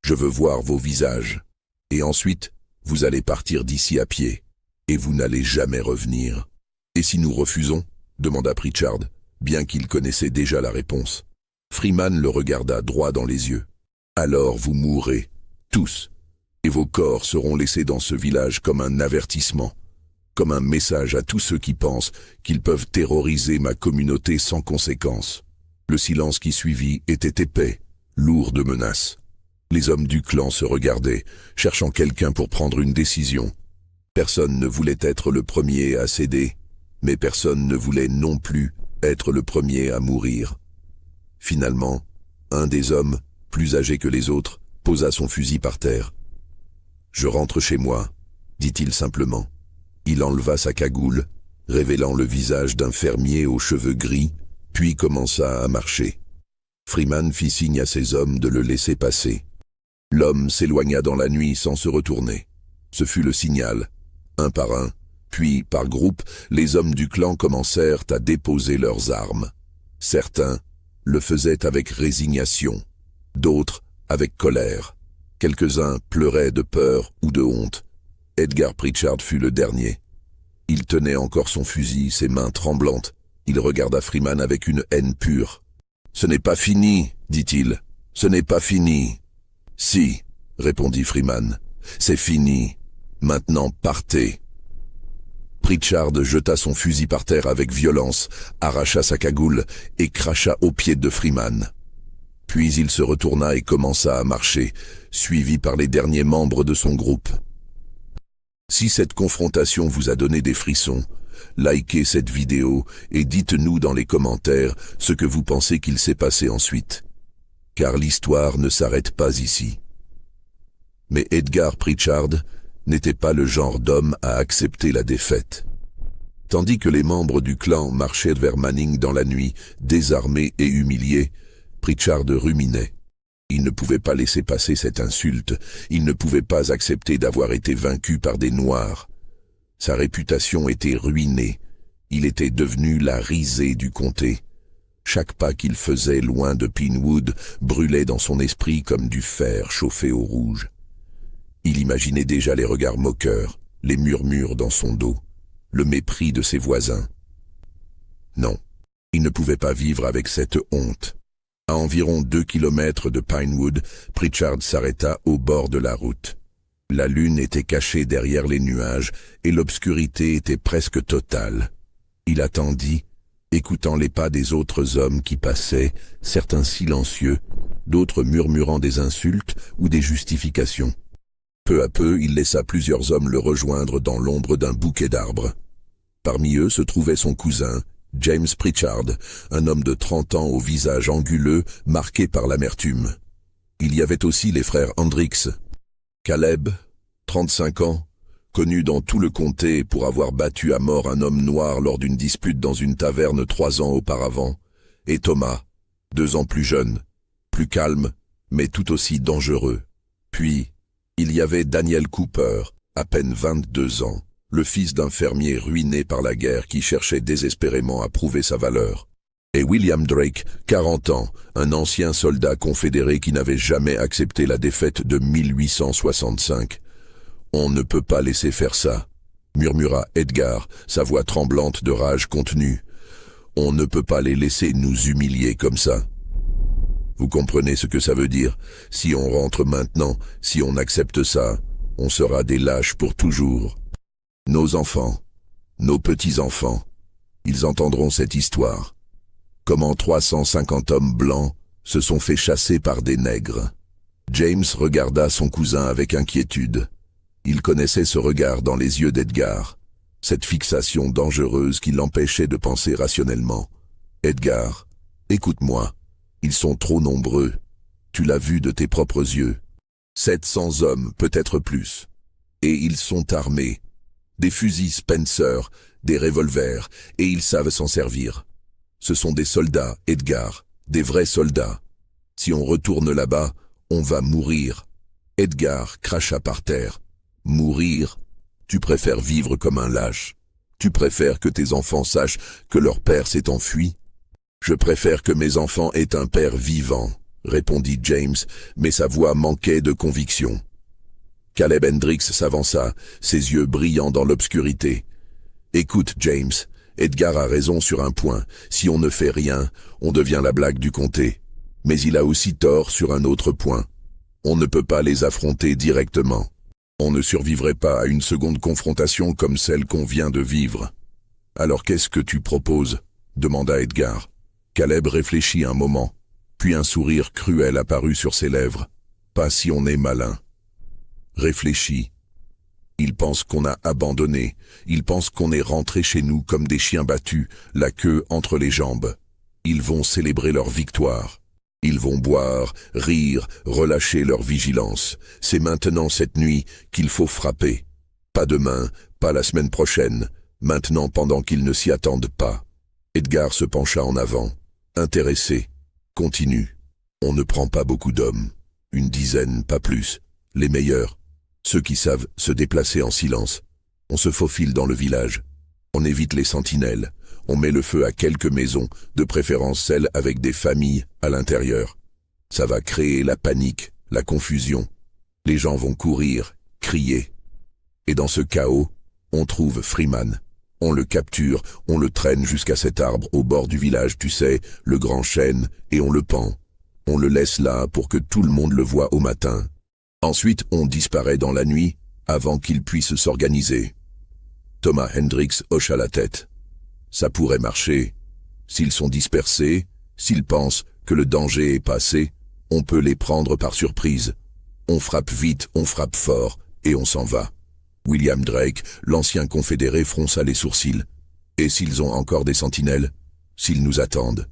Je veux voir vos visages. Et ensuite, vous allez partir d'ici à pied. Et vous n'allez jamais revenir. » « Et si nous refusons ?» demanda Pritchard, bien qu'il connaissait déjà la réponse. Freeman le regarda droit dans les yeux. « Alors vous mourrez, tous, et vos corps seront laissés dans ce village comme un avertissement, comme un message à tous ceux qui pensent qu'ils peuvent terroriser ma communauté sans conséquence. » Le silence qui suivit était épais, lourd de menaces. Les hommes du clan se regardaient, cherchant quelqu'un pour prendre une décision. Personne ne voulait être le premier à céder, mais personne ne voulait non plus être le premier à mourir. Finalement, un des hommes, plus âgé que les autres, posa son fusil par terre. « Je rentre chez moi, » dit-il simplement. Il enleva sa cagoule, révélant le visage d'un fermier aux cheveux gris, puis commença à marcher. Freeman fit signe à ses hommes de le laisser passer. L'homme s'éloigna dans la nuit sans se retourner. Ce fut le signal. Un par un, puis par groupe, les hommes du clan commencèrent à déposer leurs armes. Certains le faisaient avec résignation, d'autres avec colère. Quelques-uns pleuraient de peur ou de honte. Edgar Pritchard fut le dernier. Il tenait encore son fusil, ses mains tremblantes. Il regarda Freeman avec une haine pure. « Ce n'est pas fini, dit-il. Ce n'est pas fini. »« Si, » répondit Freeman. « C'est fini. Maintenant partez. » Pritchard jeta son fusil par terre avec violence, arracha sa cagoule et cracha aux pieds de Freeman. Puis il se retourna et commença à marcher, suivi par les derniers membres de son groupe. Si cette confrontation vous a donné des frissons, likez cette vidéo et dites-nous dans les commentaires ce que vous pensez qu'il s'est passé ensuite. Car l'histoire ne s'arrête pas ici. Mais Edgar Pritchard n'était pas le genre d'homme à accepter la défaite. Tandis que les membres du clan marchaient vers Manning dans la nuit, désarmés et humiliés, Pritchard ruminait. Il ne pouvait pas laisser passer cette insulte, il ne pouvait pas accepter d'avoir été vaincu par des Noirs. Sa réputation était ruinée, il était devenu la risée du comté. Chaque pas qu'il faisait loin de Pinewood brûlait dans son esprit comme du fer chauffé au rouge. Il imaginait déjà les regards moqueurs, les murmures dans son dos, le mépris de ses voisins. Non, il ne pouvait pas vivre avec cette honte. À environ 2 kilomètres de Pinewood, Pritchard s'arrêta au bord de la route. La lune était cachée derrière les nuages et l'obscurité était presque totale. Il attendit, écoutant les pas des autres hommes qui passaient, certains silencieux, d'autres murmurant des insultes ou des justifications. Peu à peu, il laissa plusieurs hommes le rejoindre dans l'ombre d'un bouquet d'arbres. Parmi eux se trouvait son cousin, James Pritchard, un homme de 30 ans au visage anguleux, marqué par l'amertume. Il y avait aussi les frères Hendricks. Caleb, 35 ans, connu dans tout le comté pour avoir battu à mort un homme noir lors d'une dispute dans une taverne 3 ans auparavant, et Thomas, 2 ans plus jeune, plus calme, mais tout aussi dangereux. Puis, il y avait Daniel Cooper, à peine 22 ans, le fils d'un fermier ruiné par la guerre qui cherchait désespérément à prouver sa valeur. Et William Drake, 40 ans, un ancien soldat confédéré qui n'avait jamais accepté la défaite de 1865. « On ne peut pas laisser faire ça », murmura Edgar, sa voix tremblante de rage contenue. « On ne peut pas les laisser nous humilier comme ça. » Vous comprenez ce que ça veut dire? Si on rentre maintenant, si on accepte ça, on sera des lâches pour toujours. Nos enfants, nos petits-enfants, ils entendront cette histoire. Comment 350 hommes blancs se sont fait chasser par des nègres. James regarda son cousin avec inquiétude. Il connaissait ce regard dans les yeux d'Edgar, cette fixation dangereuse qui l'empêchait de penser rationnellement. « Edgar, écoute-moi, ils sont trop nombreux. Tu l'as vu de tes propres yeux. 700 hommes, peut-être plus. Et ils sont armés. Des fusils Spencer, des revolvers, et ils savent s'en servir. Ce sont des soldats, Edgar, des vrais soldats. Si on retourne là-bas, on va mourir. » Edgar cracha par terre. « Mourir? Tu préfères vivre comme un lâche? Tu préfères que tes enfants sachent que leur père s'est enfui? »« Je préfère que mes enfants aient un père vivant, » répondit James, mais sa voix manquait de conviction. Caleb Hendricks s'avança, ses yeux brillants dans l'obscurité. « Écoute, James, Edgar a raison sur un point. Si on ne fait rien, on devient la blague du comté. Mais il a aussi tort sur un autre point. On ne peut pas les affronter directement. On ne survivrait pas à une seconde confrontation comme celle qu'on vient de vivre. »« Alors qu'est-ce que tu proposes ?» demanda Edgar. Caleb réfléchit un moment, puis un sourire cruel apparut sur ses lèvres. « Pas si on est malin. » Réfléchis. Ils pensent qu'on a abandonné. Ils pensent qu'on est rentré chez nous comme des chiens battus, la queue entre les jambes. Ils vont célébrer leur victoire. Ils vont boire, rire, relâcher leur vigilance. C'est maintenant cette nuit qu'il faut frapper. Pas demain, pas la semaine prochaine. Maintenant pendant qu'ils ne s'y attendent pas. Edgar se pencha en avant. Intéressé. Continue. On ne prend pas beaucoup d'hommes. 10, pas plus. Les meilleurs. Ceux qui savent se déplacer en silence. On se faufile dans le village. On évite les sentinelles. On met le feu à quelques maisons, de préférence celles avec des familles à l'intérieur. Ça va créer la panique, la confusion. Les gens vont courir, crier. Et dans ce chaos, on trouve Freeman. On le capture, on le traîne jusqu'à cet arbre au bord du village, tu sais, le grand chêne, et on le pend. On le laisse là pour que tout le monde le voie au matin. Ensuite, on disparaît dans la nuit, avant qu'il puisse s'organiser. Thomas Hendricks hocha la tête. Ça pourrait marcher. S'ils sont dispersés, s'ils pensent que le danger est passé, on peut les prendre par surprise. On frappe vite, on frappe fort, et on s'en va. William Drake, l'ancien confédéré, fronça les sourcils. « Et s'ils ont encore des sentinelles? S'ils nous attendent ?»«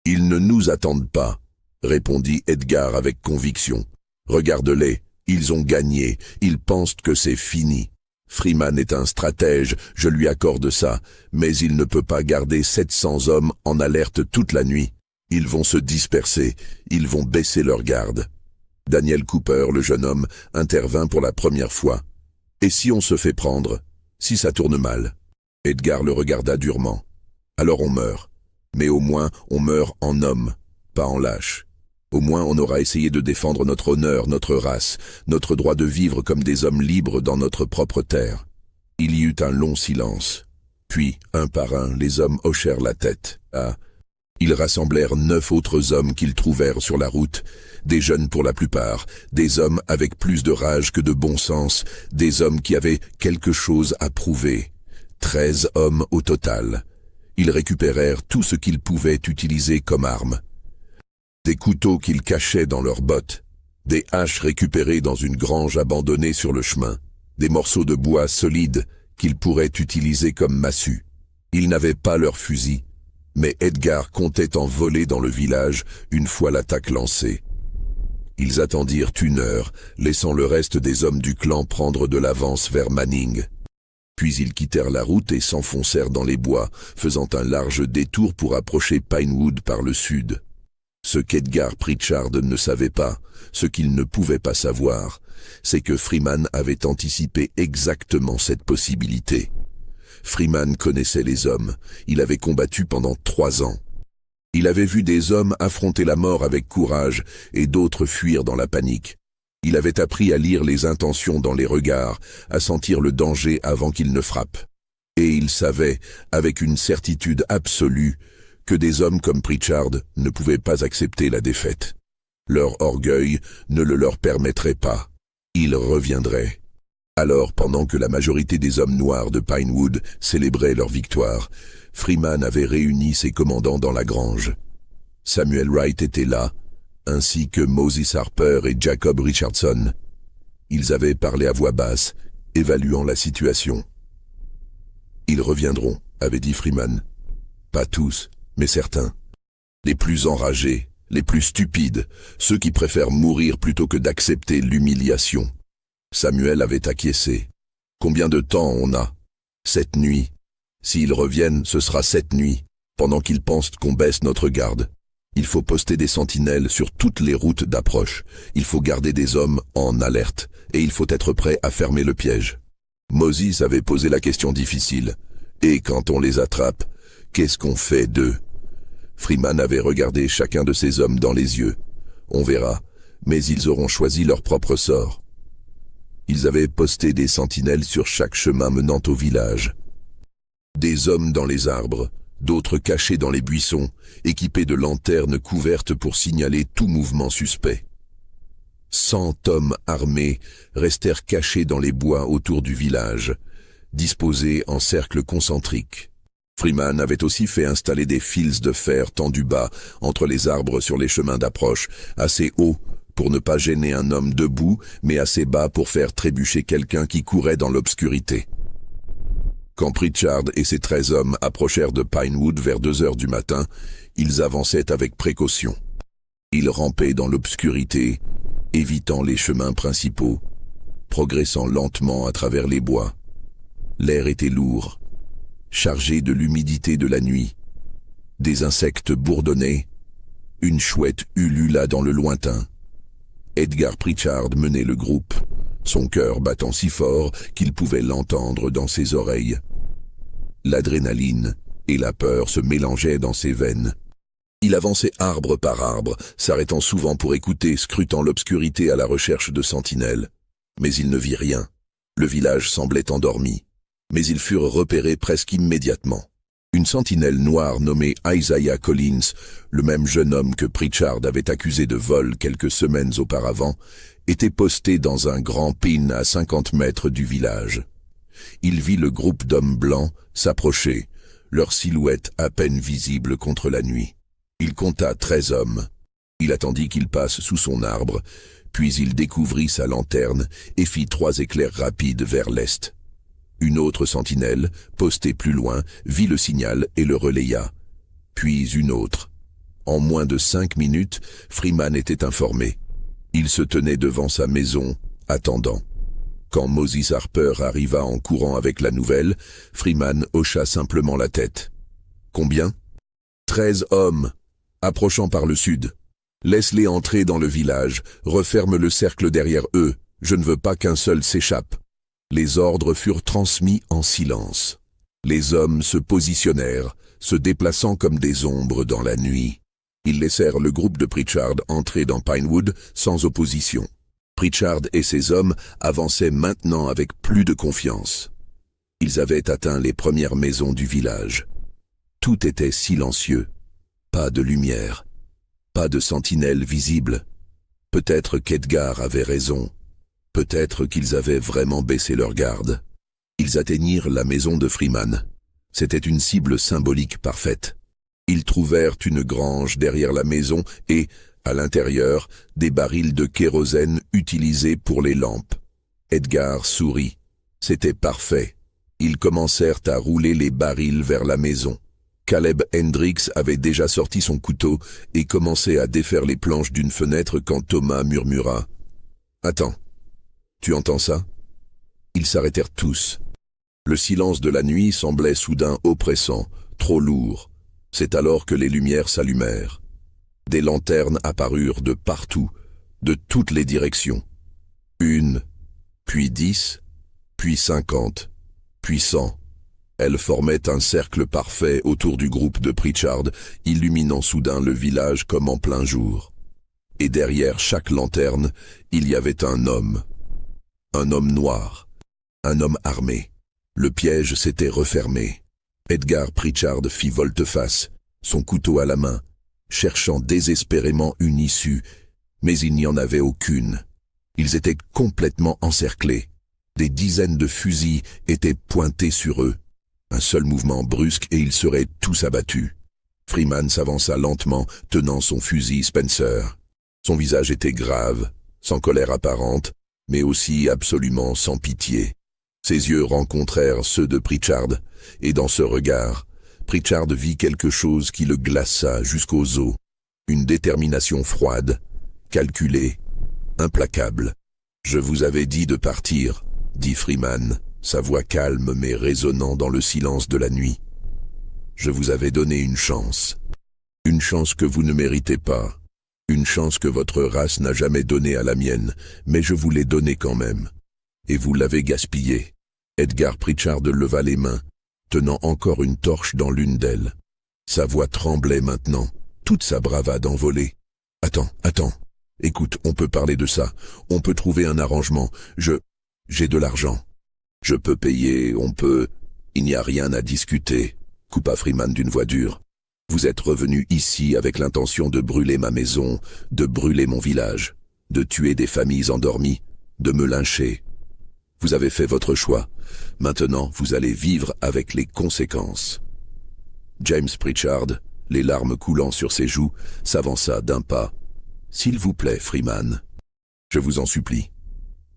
Ils ne nous attendent pas, » répondit Edgar avec conviction. « Regarde-les, ils ont gagné, ils pensent que c'est fini. Freeman est un stratège, je lui accorde ça, mais il ne peut pas garder 700 hommes en alerte toute la nuit. Ils vont se disperser, ils vont baisser leur garde. » Daniel Cooper, le jeune homme, intervint pour la première fois. « Et si on se fait prendre? Si ça tourne mal ?» Edgar le regarda durement. « Alors on meurt. Mais au moins on meurt en homme, pas en lâche. Au moins on aura essayé de défendre notre honneur, notre race, notre droit de vivre comme des hommes libres dans notre propre terre. » Il y eut un long silence. Puis, un par un, les hommes hochèrent la tête. Ils rassemblèrent 9 autres hommes qu'ils trouvèrent sur la route, des jeunes pour la plupart, des hommes avec plus de rage que de bon sens, des hommes qui avaient quelque chose à prouver. 13 hommes au total. Ils récupérèrent tout ce qu'ils pouvaient utiliser comme armes. Des couteaux qu'ils cachaient dans leurs bottes, des haches récupérées dans une grange abandonnée sur le chemin, des morceaux de bois solides qu'ils pourraient utiliser comme massues. Ils n'avaient pas leurs fusils, mais Edgar comptait en voler dans le village une fois l'attaque lancée. Ils attendirent une heure, laissant le reste des hommes du clan prendre de l'avance vers Manning. Puis ils quittèrent la route et s'enfoncèrent dans les bois, faisant un large détour pour approcher Pinewood par le sud. Ce qu'Edgar Pritchard ne savait pas, ce qu'il ne pouvait pas savoir, c'est que Freeman avait anticipé exactement cette possibilité. Freeman connaissait les hommes, il avait combattu pendant 3 ans. Il avait vu des hommes affronter la mort avec courage et d'autres fuir dans la panique. Il avait appris à lire les intentions dans les regards, à sentir le danger avant qu'il ne frappe. Et il savait, avec une certitude absolue, que des hommes comme Pritchard ne pouvaient pas accepter la défaite. Leur orgueil ne le leur permettrait pas. Ils reviendraient. Alors, pendant que la majorité des hommes noirs de Pinewood célébraient leur victoire, Freeman avait réuni ses commandants dans la grange. Samuel Wright était là, ainsi que Moses Harper et Jacob Richardson. Ils avaient parlé à voix basse, évaluant la situation. « Ils reviendront », avait dit Freeman. « Pas tous, mais certains. Les plus enragés, les plus stupides, ceux qui préfèrent mourir plutôt que d'accepter l'humiliation. » Samuel avait acquiescé. « Combien de temps on a? 7 nuits. S'ils reviennent, ce sera 7 nuits, pendant qu'ils pensent qu'on baisse notre garde. Il faut poster des sentinelles sur toutes les routes d'approche. Il faut garder des hommes en alerte, et il faut être prêt à fermer le piège. » Moses avait posé la question difficile. « Et quand on les attrape, qu'est-ce qu'on fait d'eux ?» Freeman avait regardé chacun de ces hommes dans les yeux. « On verra, mais ils auront choisi leur propre sort. » Ils avaient posté des sentinelles sur chaque chemin menant au village. Des hommes dans les arbres, d'autres cachés dans les buissons, équipés de lanternes couvertes pour signaler tout mouvement suspect. 100 hommes armés restèrent cachés dans les bois autour du village, disposés en cercle concentrique. Freeman avait aussi fait installer des fils de fer tendus bas entre les arbres sur les chemins d'approche, assez hauts pour ne pas gêner un homme debout, mais assez bas pour faire trébucher quelqu'un qui courait dans l'obscurité. Quand Pritchard et ses 13 hommes approchèrent de Pinewood vers 2 heures du matin, ils avançaient avec précaution. Ils rampaient dans l'obscurité, évitant les chemins principaux, progressant lentement à travers les bois. L'air était lourd, chargé de l'humidité de la nuit. Des insectes bourdonnaient, une chouette ulula dans le lointain. Edgar Pritchard menait le groupe, son cœur battant si fort qu'il pouvait l'entendre dans ses oreilles. L'adrénaline et la peur se mélangeaient dans ses veines. Il avançait arbre par arbre, s'arrêtant souvent pour écouter, scrutant l'obscurité à la recherche de sentinelles. Mais il ne vit rien. Le village semblait endormi. Mais ils furent repérés presque immédiatement. Une sentinelle noire nommée Isaiah Collins, le même jeune homme que Pritchard avait accusé de vol quelques semaines auparavant, était posté dans un grand pin à 50 mètres du village. Il vit le groupe d'hommes blancs s'approcher, leur silhouette à peine visible contre la nuit. Il compta 13 hommes. Il attendit qu'ils passent sous son arbre, Puis il découvrit sa lanterne et fit 3 éclairs rapides vers l'est. Une autre sentinelle, postée plus loin, vit le signal et le relaya. Puis une autre. En moins de 5 minutes, Freeman était informé. Il se tenait devant sa maison, attendant. Quand Moses Harper arriva en courant avec la nouvelle, Freeman hocha simplement la tête. « Combien ?»« 13 hommes, approchant par le sud. Laisse-les entrer dans le village, referme le cercle derrière eux, je ne veux pas qu'un seul s'échappe. » Les ordres furent transmis en silence. Les hommes se positionnèrent, se déplaçant comme des ombres dans la nuit. Ils laissèrent le groupe de Pritchard entrer dans Pinewood sans opposition. Pritchard et ses hommes avançaient maintenant avec plus de confiance. Ils avaient atteint les premières maisons du village. Tout était silencieux. Pas de lumière. Pas de sentinelle visible. Peut-être qu'Edgar avait raison. Peut-être qu'ils avaient vraiment baissé leur garde. Ils atteignirent la maison de Freeman. C'était une cible symbolique parfaite. Ils trouvèrent une grange derrière la maison et, à l'intérieur, des barils de kérosène utilisés pour les lampes. Edgar sourit. C'était parfait. Ils commencèrent à rouler les barils vers la maison. Caleb Hendricks avait déjà sorti son couteau et commençait à défaire les planches d'une fenêtre quand Thomas murmura « Attends. Tu entends ça ?» Ils s'arrêtèrent tous. Le silence de la nuit semblait soudain oppressant, trop lourd. C'est alors que les lumières s'allumèrent. Des lanternes apparurent de partout, de toutes les directions. 1, puis 10, puis 50, puis 100. Elles formaient un cercle parfait autour du groupe de Pritchard, illuminant soudain le village comme en plein jour. Et derrière chaque lanterne, il y avait un homme. Un homme noir, un homme armé. Le piège s'était refermé. Edgar Pritchard fit volte-face, son couteau à la main, cherchant désespérément une issue, mais il n'y en avait aucune. Ils étaient complètement encerclés. Des dizaines de fusils étaient pointés sur eux. Un seul mouvement brusque et ils seraient tous abattus. Freeman s'avança lentement, tenant son fusil Spencer. Son visage était grave, sans colère apparente, mais aussi absolument sans pitié. Ses yeux rencontrèrent ceux de Pritchard, et dans ce regard, Pritchard vit quelque chose qui le glaça jusqu'aux os. Une détermination froide, calculée, implacable. « Je vous avais dit de partir », dit Freeman, sa voix calme mais résonnant dans le silence de la nuit. « Je vous avais donné une chance que vous ne méritez pas. Une chance que votre race n'a jamais donnée à la mienne, mais je vous l'ai donnée quand même. Et vous l'avez gaspillée. » Edgar Pritchard leva les mains, tenant encore une torche dans l'une d'elles. Sa voix tremblait maintenant, toute sa bravade envolée. « Attends. Écoute, on peut parler de ça. On peut trouver un arrangement. J'ai de l'argent. Je peux payer, on peut... » « Il n'y a rien à discuter, » coupa Freeman d'une voix dure. « Vous êtes revenu ici avec l'intention de brûler ma maison, de brûler mon village, de tuer des familles endormies, de me lyncher. Vous avez fait votre choix. Maintenant, vous allez vivre avec les conséquences. » James Pritchard, les larmes coulant sur ses joues, s'avança d'un pas. « S'il vous plaît, Freeman, je vous en supplie.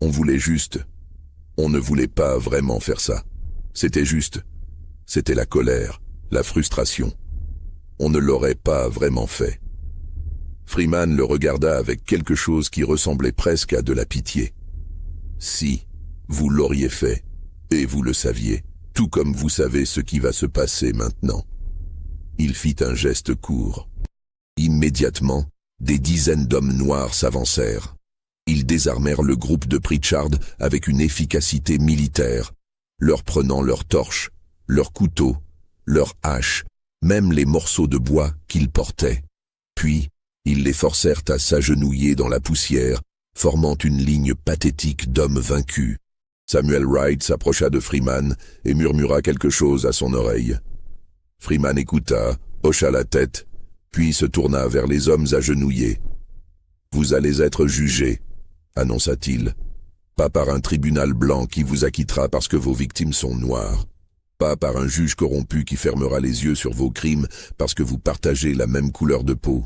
On voulait juste. On ne voulait pas vraiment faire ça. C'était juste. C'était la colère, la frustration. On ne l'aurait pas vraiment fait. » Freeman le regarda avec quelque chose qui ressemblait presque à de la pitié. « Si, vous l'auriez fait, et vous le saviez, tout comme vous savez ce qui va se passer maintenant. » Il fit un geste court. Immédiatement, des dizaines d'hommes noirs s'avancèrent. Ils désarmèrent le groupe de Pritchard avec une efficacité militaire, leur prenant leurs torches, leurs couteaux, leurs haches, même les morceaux de bois qu'ils portaient. Puis, ils les forcèrent à s'agenouiller dans la poussière, formant une ligne pathétique d'hommes vaincus. Samuel Wright s'approcha de Freeman et murmura quelque chose à son oreille. Freeman écouta, hocha la tête, puis se tourna vers les hommes agenouillés. « Vous allez être jugés, » annonça-t-il. « Pas par un tribunal blanc qui vous acquittera parce que vos victimes sont noires. Pas par un juge corrompu qui fermera les yeux sur vos crimes parce que vous partagez la même couleur de peau.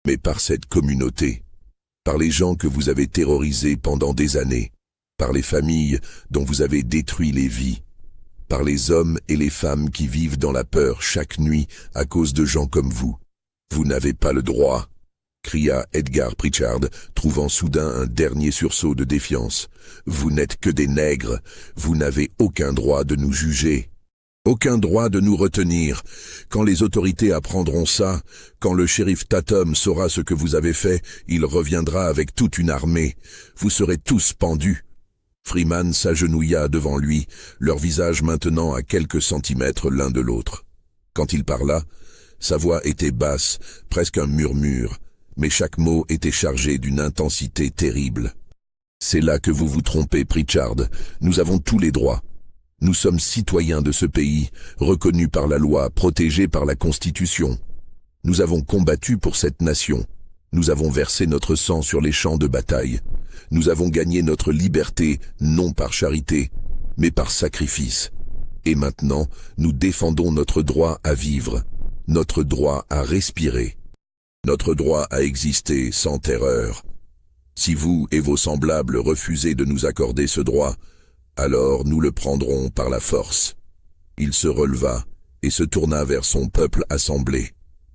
Mais par cette communauté. par les gens que vous avez terrorisés pendant des années, par les familles dont vous avez détruit les vies, par les hommes et les femmes qui vivent dans la peur chaque nuit à cause de gens comme vous. Vous n'avez pas le droit, cria Edgar Pritchard, trouvant soudain un dernier sursaut de défiance. Vous n'êtes que des nègres, vous n'avez aucun droit de nous juger. Aucun droit de nous retenir. Quand les autorités apprendront ça, quand le shérif Tatum saura ce que vous avez fait, il reviendra avec toute une armée. Vous serez tous pendus. Freeman s'agenouilla devant lui, leur visage maintenant à quelques centimètres l'un de l'autre. Quand il parla, sa voix était basse, presque un murmure, mais chaque mot était chargé d'une intensité terrible. C'est là que vous vous trompez, Pritchard. Nous avons tous les droits. Nous sommes citoyens de ce pays, reconnus par la loi, protégés par la Constitution. Nous avons combattu pour cette nation. Nous avons versé notre sang sur les champs de bataille. Nous avons gagné notre liberté, non par charité, mais par sacrifice. Et maintenant, nous défendons notre droit à vivre, notre droit à respirer, notre droit à exister sans terreur. Si vous et vos semblables refusez de nous accorder ce droit, alors nous le prendrons par la force. Il se releva et se tourna vers son peuple assemblé.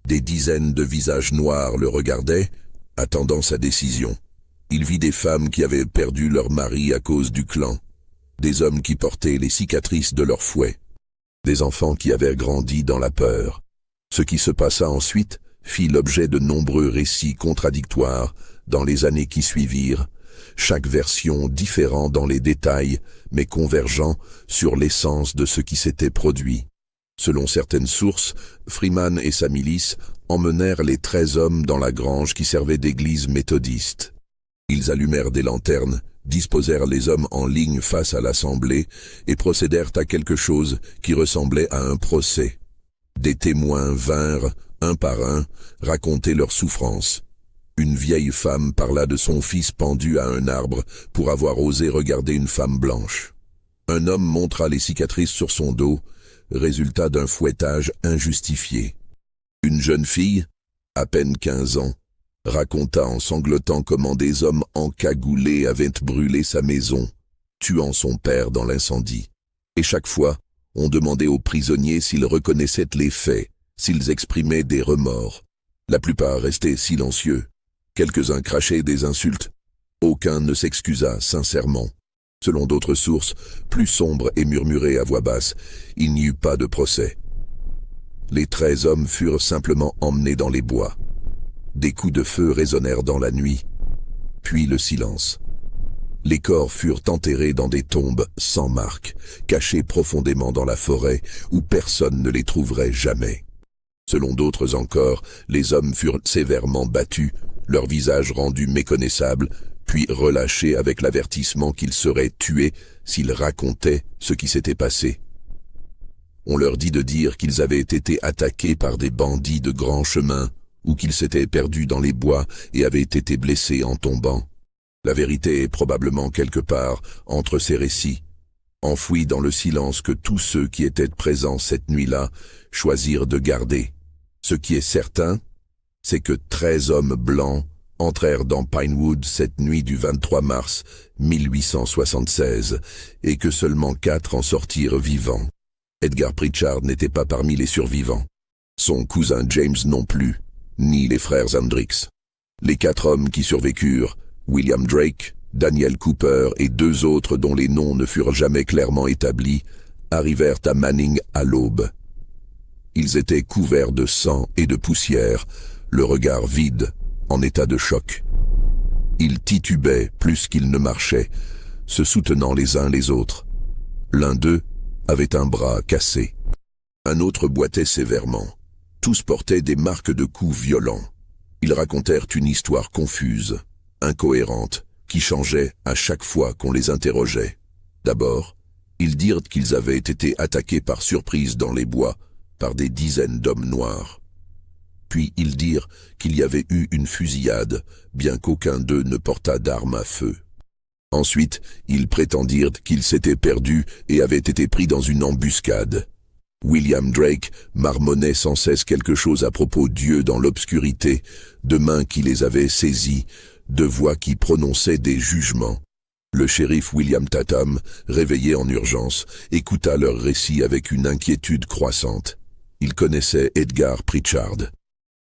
Des dizaines de visages noirs le regardaient, attendant sa décision. Il vit des femmes qui avaient perdu leur mari à cause du clan, des hommes qui portaient les cicatrices de leur fouet, des enfants qui avaient grandi dans la peur. Ce qui se passa ensuite fit l'objet de nombreux récits contradictoires dans les années qui suivirent, chaque version différent dans les détails, mais convergeant sur l'essence de ce qui s'était produit. Selon certaines sources, Freeman et sa milice emmenèrent les 13 hommes dans la grange qui servait d'église méthodiste. Ils allumèrent des lanternes, disposèrent les hommes en ligne face à l'assemblée et procédèrent à quelque chose qui ressemblait à un procès. Des témoins vinrent, un par un, raconter leurs souffrances. Une vieille femme parla de son fils pendu à un arbre pour avoir osé regarder une femme blanche. Un homme montra les cicatrices sur son dos, résultat d'un fouettage injustifié. Une jeune fille, à peine 15 ans, raconta en sanglotant comment des hommes encagoulés avaient brûlé sa maison, tuant son père dans l'incendie. Et chaque fois, on demandait aux prisonniers s'ils reconnaissaient les faits, s'ils exprimaient des remords. La plupart restaient silencieux. Quelques-uns crachaient des insultes. Aucun ne s'excusa sincèrement. Selon d'autres sources, plus sombres et murmurées à voix basse, il n'y eut pas de procès. Les 13 hommes furent simplement emmenés dans les bois. Des coups de feu résonnèrent dans la nuit, puis le silence. Les corps furent enterrés dans des tombes sans marque, cachés profondément dans la forêt où personne ne les trouverait jamais. Selon d'autres encore, les hommes furent sévèrement battus, leurs visages rendus méconnaissables, puis relâchés avec l'avertissement qu'ils seraient tués s'ils racontaient ce qui s'était passé. On leur dit de dire qu'ils avaient été attaqués par des bandits de grand chemin, ou qu'ils s'étaient perdus dans les bois et avaient été blessés en tombant. La vérité est probablement quelque part entre ces récits, enfouie dans le silence que tous ceux qui étaient présents cette nuit-là choisirent de garder. Ce qui est certain, c'est que 13 hommes blancs entrèrent dans Pinewood cette nuit du 23 mars 1876 et que seulement 4 en sortirent vivants. Edgar Pritchard n'était pas parmi les survivants. Son cousin James non plus, ni les frères Hendricks. Les 4 hommes qui survécurent, William Drake, Daniel Cooper et 2 autres dont les noms ne furent jamais clairement établis, arrivèrent à Manning à l'aube. Ils étaient couverts de sang et de poussière, le regard vide, en état de choc. Ils titubaient plus qu'ils ne marchaient, se soutenant les uns les autres. L'un d'eux avait un bras cassé. Un autre boitait sévèrement. Tous portaient des marques de coups violents. Ils racontèrent une histoire confuse, incohérente, qui changeait à chaque fois qu'on les interrogeait. D'abord, ils dirent qu'ils avaient été attaqués par surprise dans les bois par des dizaines d'hommes noirs. Puis ils dirent qu'il y avait eu une fusillade, bien qu'aucun d'eux ne portât d'arme à feu. Ensuite, ils prétendirent qu'ils s'étaient perdus et avaient été pris dans une embuscade. William Drake marmonnait sans cesse quelque chose à propos d'yeux dans l'obscurité, de mains qui les avaient saisis, deux voix qui prononçaient des jugements. Le shérif William Tatum, réveillé en urgence, écouta leur récit avec une inquiétude croissante. Il connaissait Edgar Pritchard.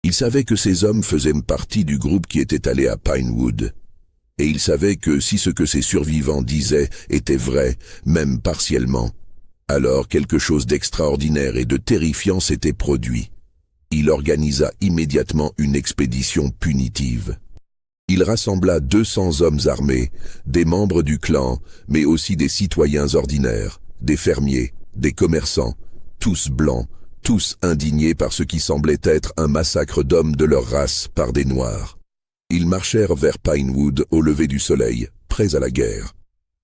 Il savait que ces hommes faisaient partie du groupe qui était allé à Pinewood. Et il savait que si ce que ces survivants disaient était vrai, même partiellement, alors quelque chose d'extraordinaire et de terrifiant s'était produit. Il organisa immédiatement une expédition punitive. Il rassembla 200 hommes armés, des membres du clan, mais aussi des citoyens ordinaires, des fermiers, des commerçants, tous blancs, tous indignés par ce qui semblait être un massacre d'hommes de leur race par des Noirs. Ils marchèrent vers Pinewood au lever du soleil, prêts à la guerre.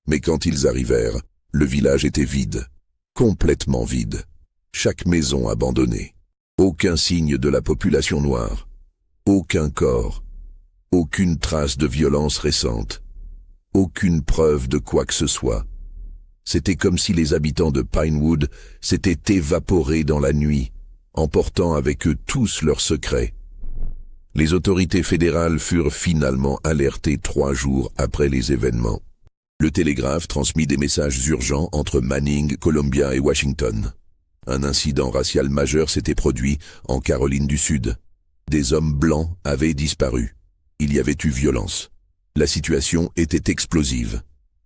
Mais quand ils arrivèrent, le village était vide, complètement vide. Chaque maison abandonnée. Aucun signe de la population noire. Aucun corps. Aucune trace de violence récente. Aucune preuve de quoi que ce soit. C'était comme si les habitants de Pinewood s'étaient évaporés dans la nuit, emportant avec eux tous leurs secrets. Les autorités fédérales furent finalement alertées 3 jours après les événements. Le télégraphe transmit des messages urgents entre Manning, Columbia et Washington. Un incident racial majeur s'était produit en Caroline du Sud. Des hommes blancs avaient disparu. Il y avait eu violence. La situation était explosive.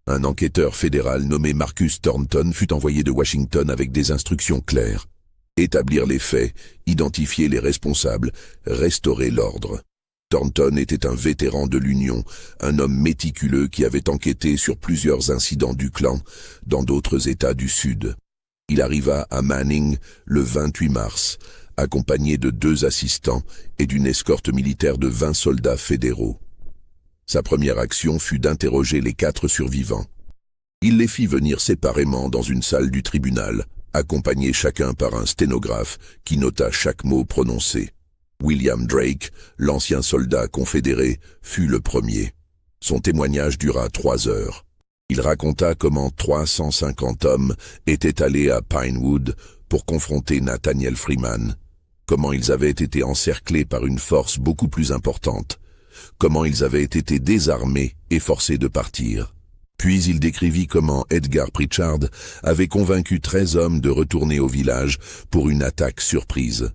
Un enquêteur fédéral nommé Marcus Thornton fut envoyé de Washington avec des instructions claires. Établir les faits, identifier les responsables, restaurer l'ordre. Thornton était un vétéran de l'Union, un homme méticuleux qui avait enquêté sur plusieurs incidents du clan dans d'autres États du Sud. Il arriva à Manning le 28 mars, accompagné de 2 assistants et d'une escorte militaire de 20 soldats fédéraux. Sa première action fut d'interroger les 4 survivants. Il les fit venir séparément dans une salle du tribunal, accompagnés chacun par un sténographe qui nota chaque mot prononcé. William Drake, l'ancien soldat confédéré, fut le premier. Son témoignage dura 3 heures. Il raconta comment 350 hommes étaient allés à Pinewood pour confronter Nathaniel Freeman, comment ils avaient été encerclés par une force beaucoup plus importante, comment ils avaient été désarmés et forcés de partir. Puis il décrivit comment Edgar Pritchard avait convaincu 13 hommes de retourner au village pour une attaque surprise.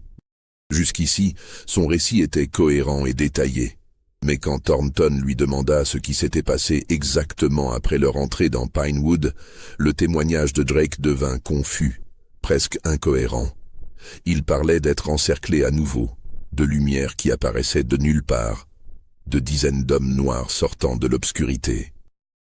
Jusqu'ici, son récit était cohérent et détaillé. Mais quand Thornton lui demanda ce qui s'était passé exactement après leur entrée dans Pinewood, le témoignage de Drake devint confus, presque incohérent. Il parlait d'être encerclé à nouveau, de lumière qui apparaissait de nulle part, de dizaines d'hommes noirs sortant de l'obscurité.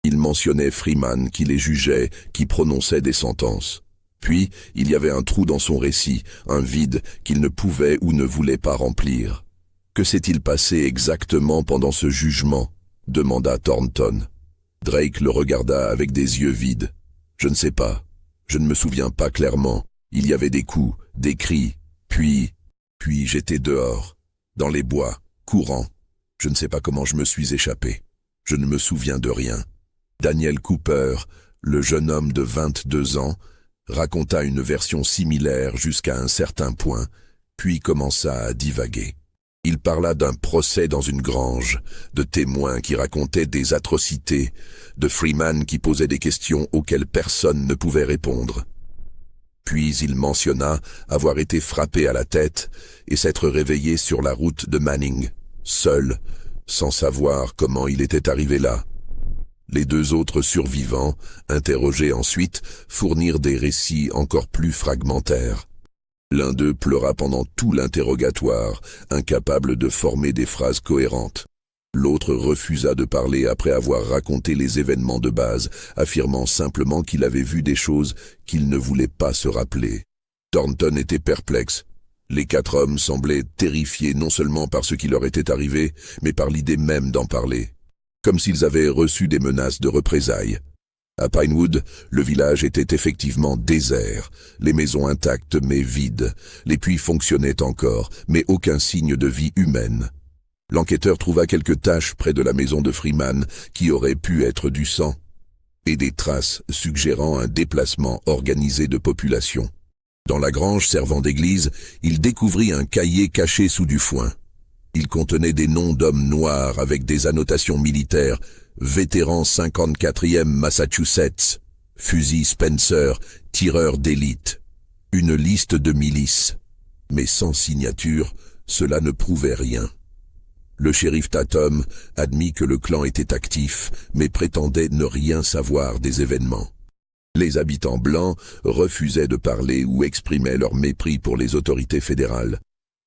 Il mentionnait Freeman qui les jugeait, qui prononçait des sentences. Puis, il y avait un trou dans son récit, un vide qu'il ne pouvait ou ne voulait pas remplir. « Que s'est-il passé exactement pendant ce jugement ?» demanda Thornton. Drake le regarda avec des yeux vides. « Je ne sais pas. Je ne me souviens pas clairement. Il y avait des coups, des cris, puis j'étais dehors, dans les bois, courant. Je ne sais pas comment je me suis échappé. Je ne me souviens de rien. » Daniel Cooper, le jeune homme de 22 ans, raconta une version similaire jusqu'à un certain point, puis commença à divaguer. Il parla d'un procès dans une grange, de témoins qui racontaient des atrocités, de Freeman qui posait des questions auxquelles personne ne pouvait répondre. Puis il mentionna avoir été frappé à la tête et s'être réveillé sur la route de Manning, seul, sans savoir comment il était arrivé là. Les 2 autres survivants, interrogés ensuite, fournirent des récits encore plus fragmentaires. L'un d'eux pleura pendant tout l'interrogatoire, incapable de former des phrases cohérentes. L'autre refusa de parler après avoir raconté les événements de base, affirmant simplement qu'il avait vu des choses qu'il ne voulait pas se rappeler. Thornton était perplexe. Les 4 hommes semblaient terrifiés non seulement par ce qui leur était arrivé, mais par l'idée même d'en parler. Comme s'ils avaient reçu des menaces de représailles. À Pinewood, le village était effectivement désert, les maisons intactes mais vides, les puits fonctionnaient encore, mais aucun signe de vie humaine. L'enquêteur trouva quelques taches près de la maison de Freeman qui auraient pu être du sang, et des traces suggérant un déplacement organisé de population. Dans la grange servant d'église, il découvrit un cahier caché sous du foin. Il contenait des noms d'hommes noirs avec des annotations militaires, vétéran 54e Massachusetts, fusil Spencer, tireur d'élite. Une liste de milices. Mais sans signature, cela ne prouvait rien. Le shérif Tatum admit que le clan était actif, mais prétendait ne rien savoir des événements. Les habitants blancs refusaient de parler ou exprimaient leur mépris pour les autorités fédérales.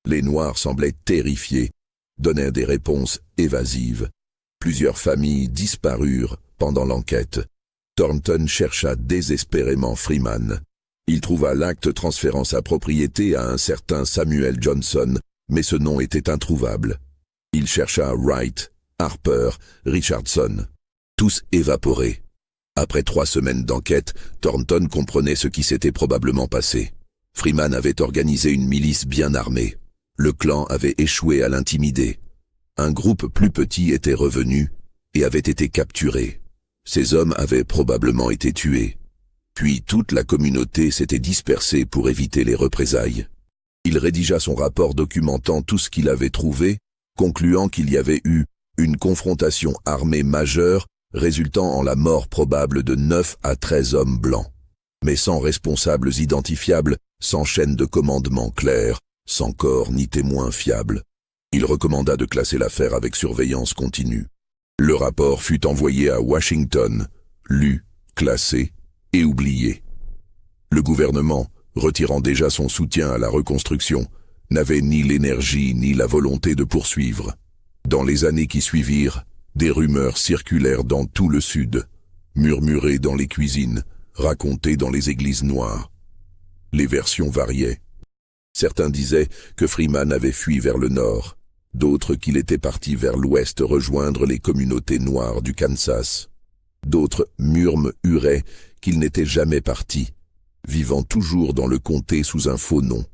Les Noirs semblaient terrifiés, donnaient des réponses évasives. Plusieurs familles disparurent pendant l'enquête. Thornton chercha désespérément Freeman. Il trouva l'acte transférant sa propriété à un certain Samuel Johnson, mais ce nom était introuvable. Il chercha Wright, Harper, Richardson. Tous évaporés. Après 3 semaines d'enquête, Thornton comprenait ce qui s'était probablement passé. Freeman avait organisé une milice bien armée. Le clan avait échoué à l'intimider. Un groupe plus petit était revenu et avait été capturé. Ces hommes avaient probablement été tués. Puis toute la communauté s'était dispersée pour éviter les représailles. Il rédigea son rapport documentant tout ce qu'il avait trouvé, concluant qu'il y avait eu une confrontation armée majeure résultant en la mort probable de 9 à 13 hommes blancs. Mais sans responsables identifiables, sans chaîne de commandement claire, sans corps ni témoins fiables. Il recommanda de classer l'affaire avec surveillance continue. Le rapport fut envoyé à Washington, lu, classé et oublié. Le gouvernement, retirant déjà son soutien à la reconstruction, n'avait ni l'énergie ni la volonté de poursuivre. Dans les années qui suivirent, des rumeurs circulèrent dans tout le Sud, murmurées dans les cuisines, racontées dans les églises noires. Les versions variaient. Certains disaient que Freeman avait fui vers le nord, d'autres qu'il était parti vers l'ouest rejoindre les communautés noires du Kansas. D'autres murmuraient qu'il n'était jamais parti, vivant toujours dans le comté sous un faux nom.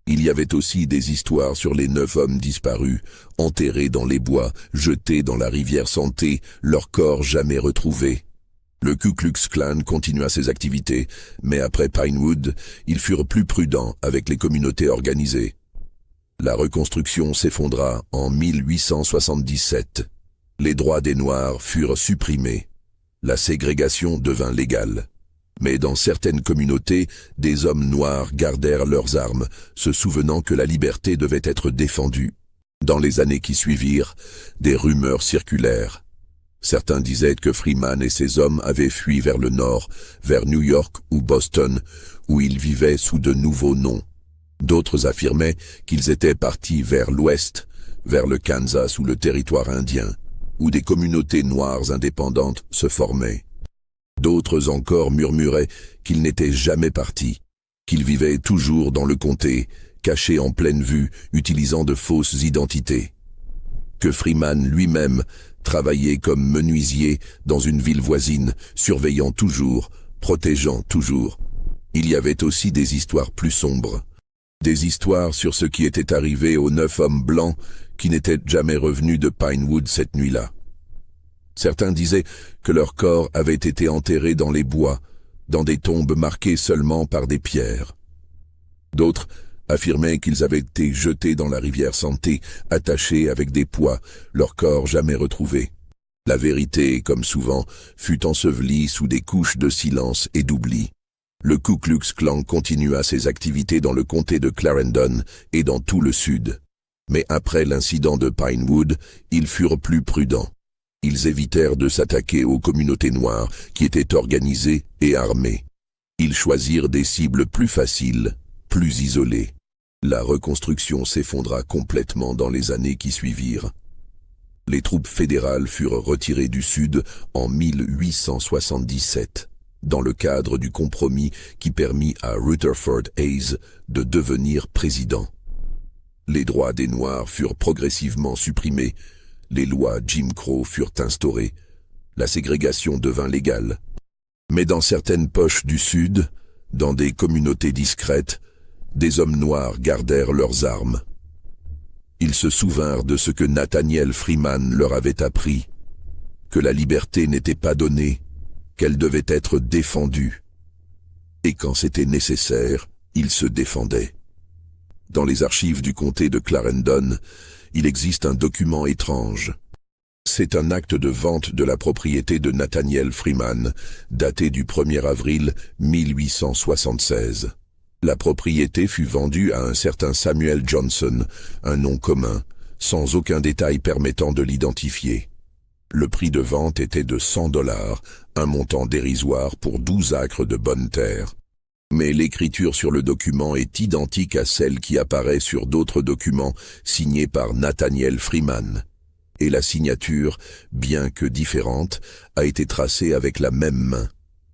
Il y avait aussi des histoires sur les 9 hommes disparus, enterrés dans les bois, jetés dans la rivière Santé, leurs corps jamais retrouvés. Le Ku Klux Klan continua ses activités, mais après Pinewood, ils furent plus prudents avec les communautés organisées. La reconstruction s'effondra en 1877. Les droits des Noirs furent supprimés. La ségrégation devint légale. Mais dans certaines communautés, des hommes noirs gardèrent leurs armes, se souvenant que la liberté devait être défendue. Dans les années qui suivirent, des rumeurs circulèrent. Certains disaient que Freeman et ses hommes avaient fui vers le nord, vers New York ou Boston, où ils vivaient sous de nouveaux noms. D'autres affirmaient qu'ils étaient partis vers l'ouest, vers le Kansas ou le territoire indien, où des communautés noires indépendantes se formaient. D'autres encore murmuraient qu'il n'était jamais parti, qu'il vivait toujours dans le comté, caché en pleine vue, utilisant de fausses identités. Que Freeman lui-même travaillait comme menuisier dans une ville voisine, surveillant toujours, protégeant toujours. Il y avait aussi des histoires plus sombres. Des histoires sur ce qui était arrivé aux 9 hommes blancs qui n'étaient jamais revenus de Pinewood cette nuit-là. Certains disaient que leurs corps avaient été enterrés dans les bois, dans des tombes marquées seulement par des pierres. D'autres affirmaient qu'ils avaient été jetés dans la rivière Santé, attachés avec des poids, leurs corps jamais retrouvés. La vérité, comme souvent, fut ensevelie sous des couches de silence et d'oubli. Le Ku Klux Klan continua ses activités dans le comté de Clarendon et dans tout le Sud. Mais après l'incident de Pinewood, ils furent plus prudents. Ils évitèrent de s'attaquer aux communautés noires qui étaient organisées et armées. Ils choisirent des cibles plus faciles, plus isolées. La reconstruction s'effondra complètement dans les années qui suivirent. Les troupes fédérales furent retirées du Sud en 1877, dans le cadre du compromis qui permit à Rutherford Hayes de devenir président. Les droits des Noirs furent progressivement supprimés, les lois Jim Crow furent instaurées, la ségrégation devint légale. Mais dans certaines poches du Sud, dans des communautés discrètes, des hommes noirs gardèrent leurs armes. Ils se souvinrent de ce que Nathaniel Freeman leur avait appris, que la liberté n'était pas donnée, qu'elle devait être défendue. Et quand c'était nécessaire, ils se défendaient. Dans les archives du comté de Clarendon, il existe un document étrange. C'est un acte de vente de la propriété de Nathaniel Freeman, daté du 1er avril 1876. La propriété fut vendue à un certain Samuel Johnson, un nom commun, sans aucun détail permettant de l'identifier. Le prix de vente était de 100 $, un montant dérisoire pour 12 acres de bonne terre. Mais l'écriture sur le document est identique à celle qui apparaît sur d'autres documents signés par Nathaniel Freeman. Et la signature, bien que différente, a été tracée avec la même main.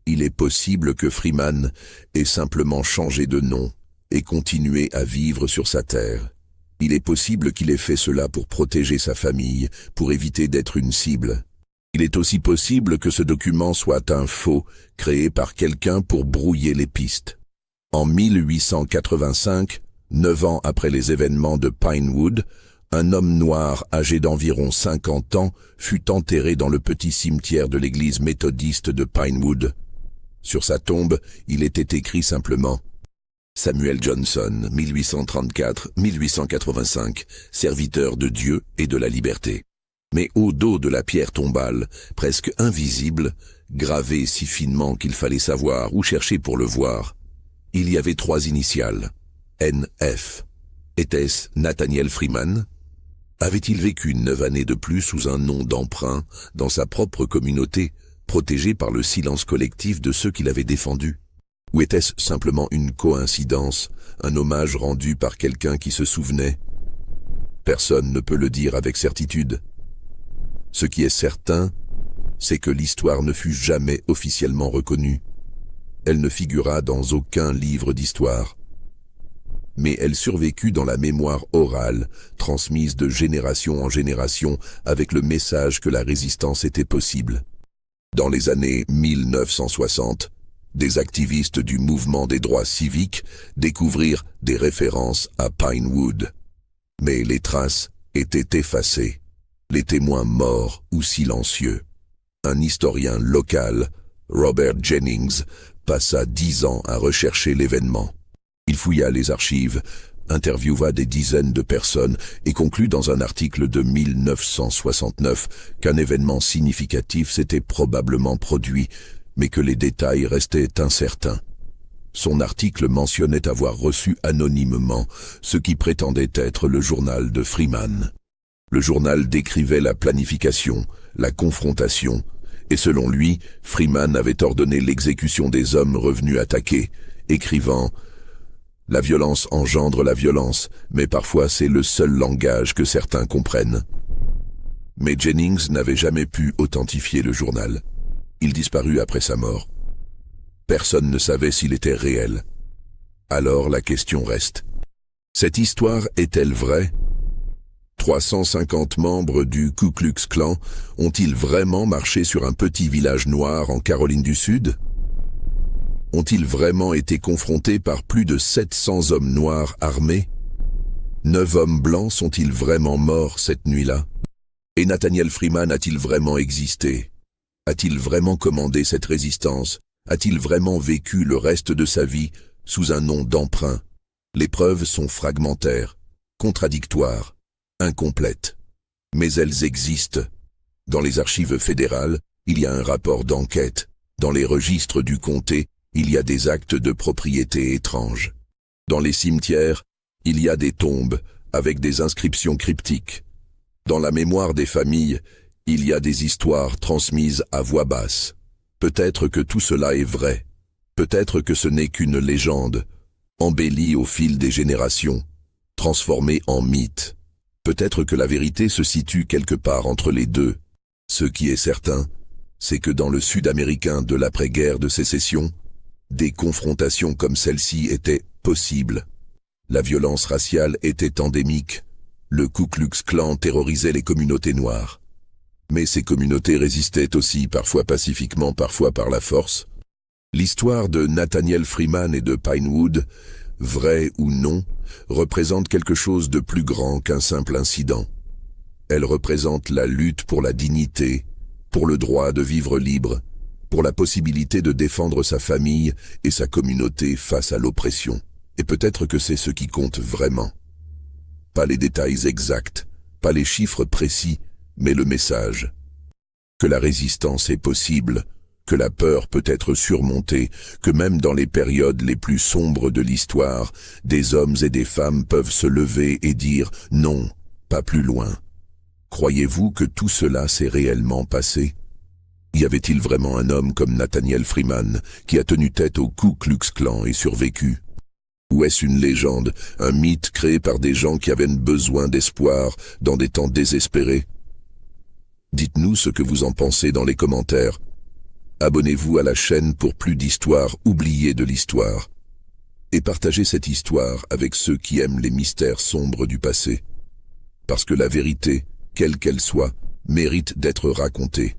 Il est possible que Freeman ait simplement changé de nom et continué à vivre sur sa terre. Il est possible qu'il ait fait cela pour protéger sa famille, pour éviter d'être une cible. Il est aussi possible que ce document soit un faux, créé par quelqu'un pour brouiller les pistes. En 1885, 9 ans après les événements de Pinewood, un homme noir âgé d'environ 50 ans fut enterré dans le petit cimetière de l'église méthodiste de Pinewood. Sur sa tombe, il était écrit simplement « Samuel Johnson, 1834-1885, serviteur de Dieu et de la liberté ». Mais au dos de la pierre tombale, presque invisible, gravée si finement qu'il fallait savoir où chercher pour le voir, il y avait 3 initiales, NF. Était-ce Nathaniel Freeman? Avait-il vécu 9 années de plus sous un nom d'emprunt, dans sa propre communauté, protégé par le silence collectif de ceux qui l'avaient défendu? Ou était-ce simplement une coïncidence, un hommage rendu par quelqu'un qui se souvenait? Personne ne peut le dire avec certitude. Ce qui est certain, c'est que l'histoire ne fut jamais officiellement reconnue. Elle ne figura dans aucun livre d'histoire. Mais elle survécut dans la mémoire orale, transmise de génération en génération, avec le message que la résistance était possible. Dans les années 1960, des activistes du mouvement des droits civiques découvrirent des références à Pinewood. Mais les traces étaient effacées, les témoins morts ou silencieux. Un historien local, Robert Jennings, passa 10 ans à rechercher l'événement. Il fouilla les archives, interviewa des dizaines de personnes et conclut dans un article de 1969 qu'un événement significatif s'était probablement produit, mais que les détails restaient incertains. Son article mentionnait avoir reçu anonymement ce qui prétendait être le journal de Freeman. Le journal décrivait la planification, la confrontation, et selon lui, Freeman avait ordonné l'exécution des hommes revenus attaquer, écrivant « La violence engendre la violence, mais parfois c'est le seul langage que certains comprennent. » Mais Jennings n'avait jamais pu authentifier le journal. Il disparut après sa mort. Personne ne savait s'il était réel. Alors la question reste. Cette histoire est-elle vraie? 350 membres du Ku Klux Klan ont-ils vraiment marché sur un petit village noir en Caroline du Sud? Ont-ils vraiment été confrontés par plus de 700 hommes noirs armés? 9 hommes blancs sont-ils vraiment morts cette nuit-là? Et Nathaniel Freeman a-t-il vraiment existé? A-t-il vraiment commandé cette résistance? A-t-il vraiment vécu le reste de sa vie sous un nom d'emprunt? Les preuves sont fragmentaires, contradictoires, incomplètes. Mais elles existent. Dans les archives fédérales, il y a un rapport d'enquête. Dans les registres du comté, il y a des actes de propriété étranges. Dans les cimetières, il y a des tombes avec des inscriptions cryptiques. Dans la mémoire des familles, il y a des histoires transmises à voix basse. Peut-être que tout cela est vrai. Peut-être que ce n'est qu'une légende, embellie au fil des générations, transformée en mythe. Peut-être que la vérité se situe quelque part entre les deux. Ce qui est certain, c'est que dans le Sud-américain de l'après-guerre de sécession, des confrontations comme celle-ci étaient possibles. La violence raciale était endémique. Le Ku Klux Klan terrorisait les communautés noires. Mais ces communautés résistaient aussi, parfois pacifiquement, parfois par la force. L'histoire de Nathaniel Freeman et de Pinewood, vraie ou non, représente quelque chose de plus grand qu'un simple incident. Elle représente la lutte pour la dignité, pour le droit de vivre libre, pour la possibilité de défendre sa famille et sa communauté face à l'oppression. Et peut-être que c'est ce qui compte vraiment. Pas les détails exacts, Pas les chiffres précis, mais le message. Que la résistance est possible, que la peur peut être surmontée, que même dans les périodes les plus sombres de l'histoire, des hommes et des femmes peuvent se lever et dire « non, pas plus loin ». Croyez-vous que tout cela s'est réellement passé? Y avait-il vraiment un homme comme Nathaniel Freeman qui a tenu tête au Ku Klux Klan et survécu? Ou est-ce une légende, un mythe créé par des gens qui avaient besoin d'espoir dans des temps désespérés? Dites-nous ce que vous en pensez dans les commentaires. Abonnez-vous à la chaîne pour plus d'histoires oubliées de l'histoire. Et partagez cette histoire avec ceux qui aiment les mystères sombres du passé. Parce que la vérité, quelle qu'elle soit, mérite d'être racontée.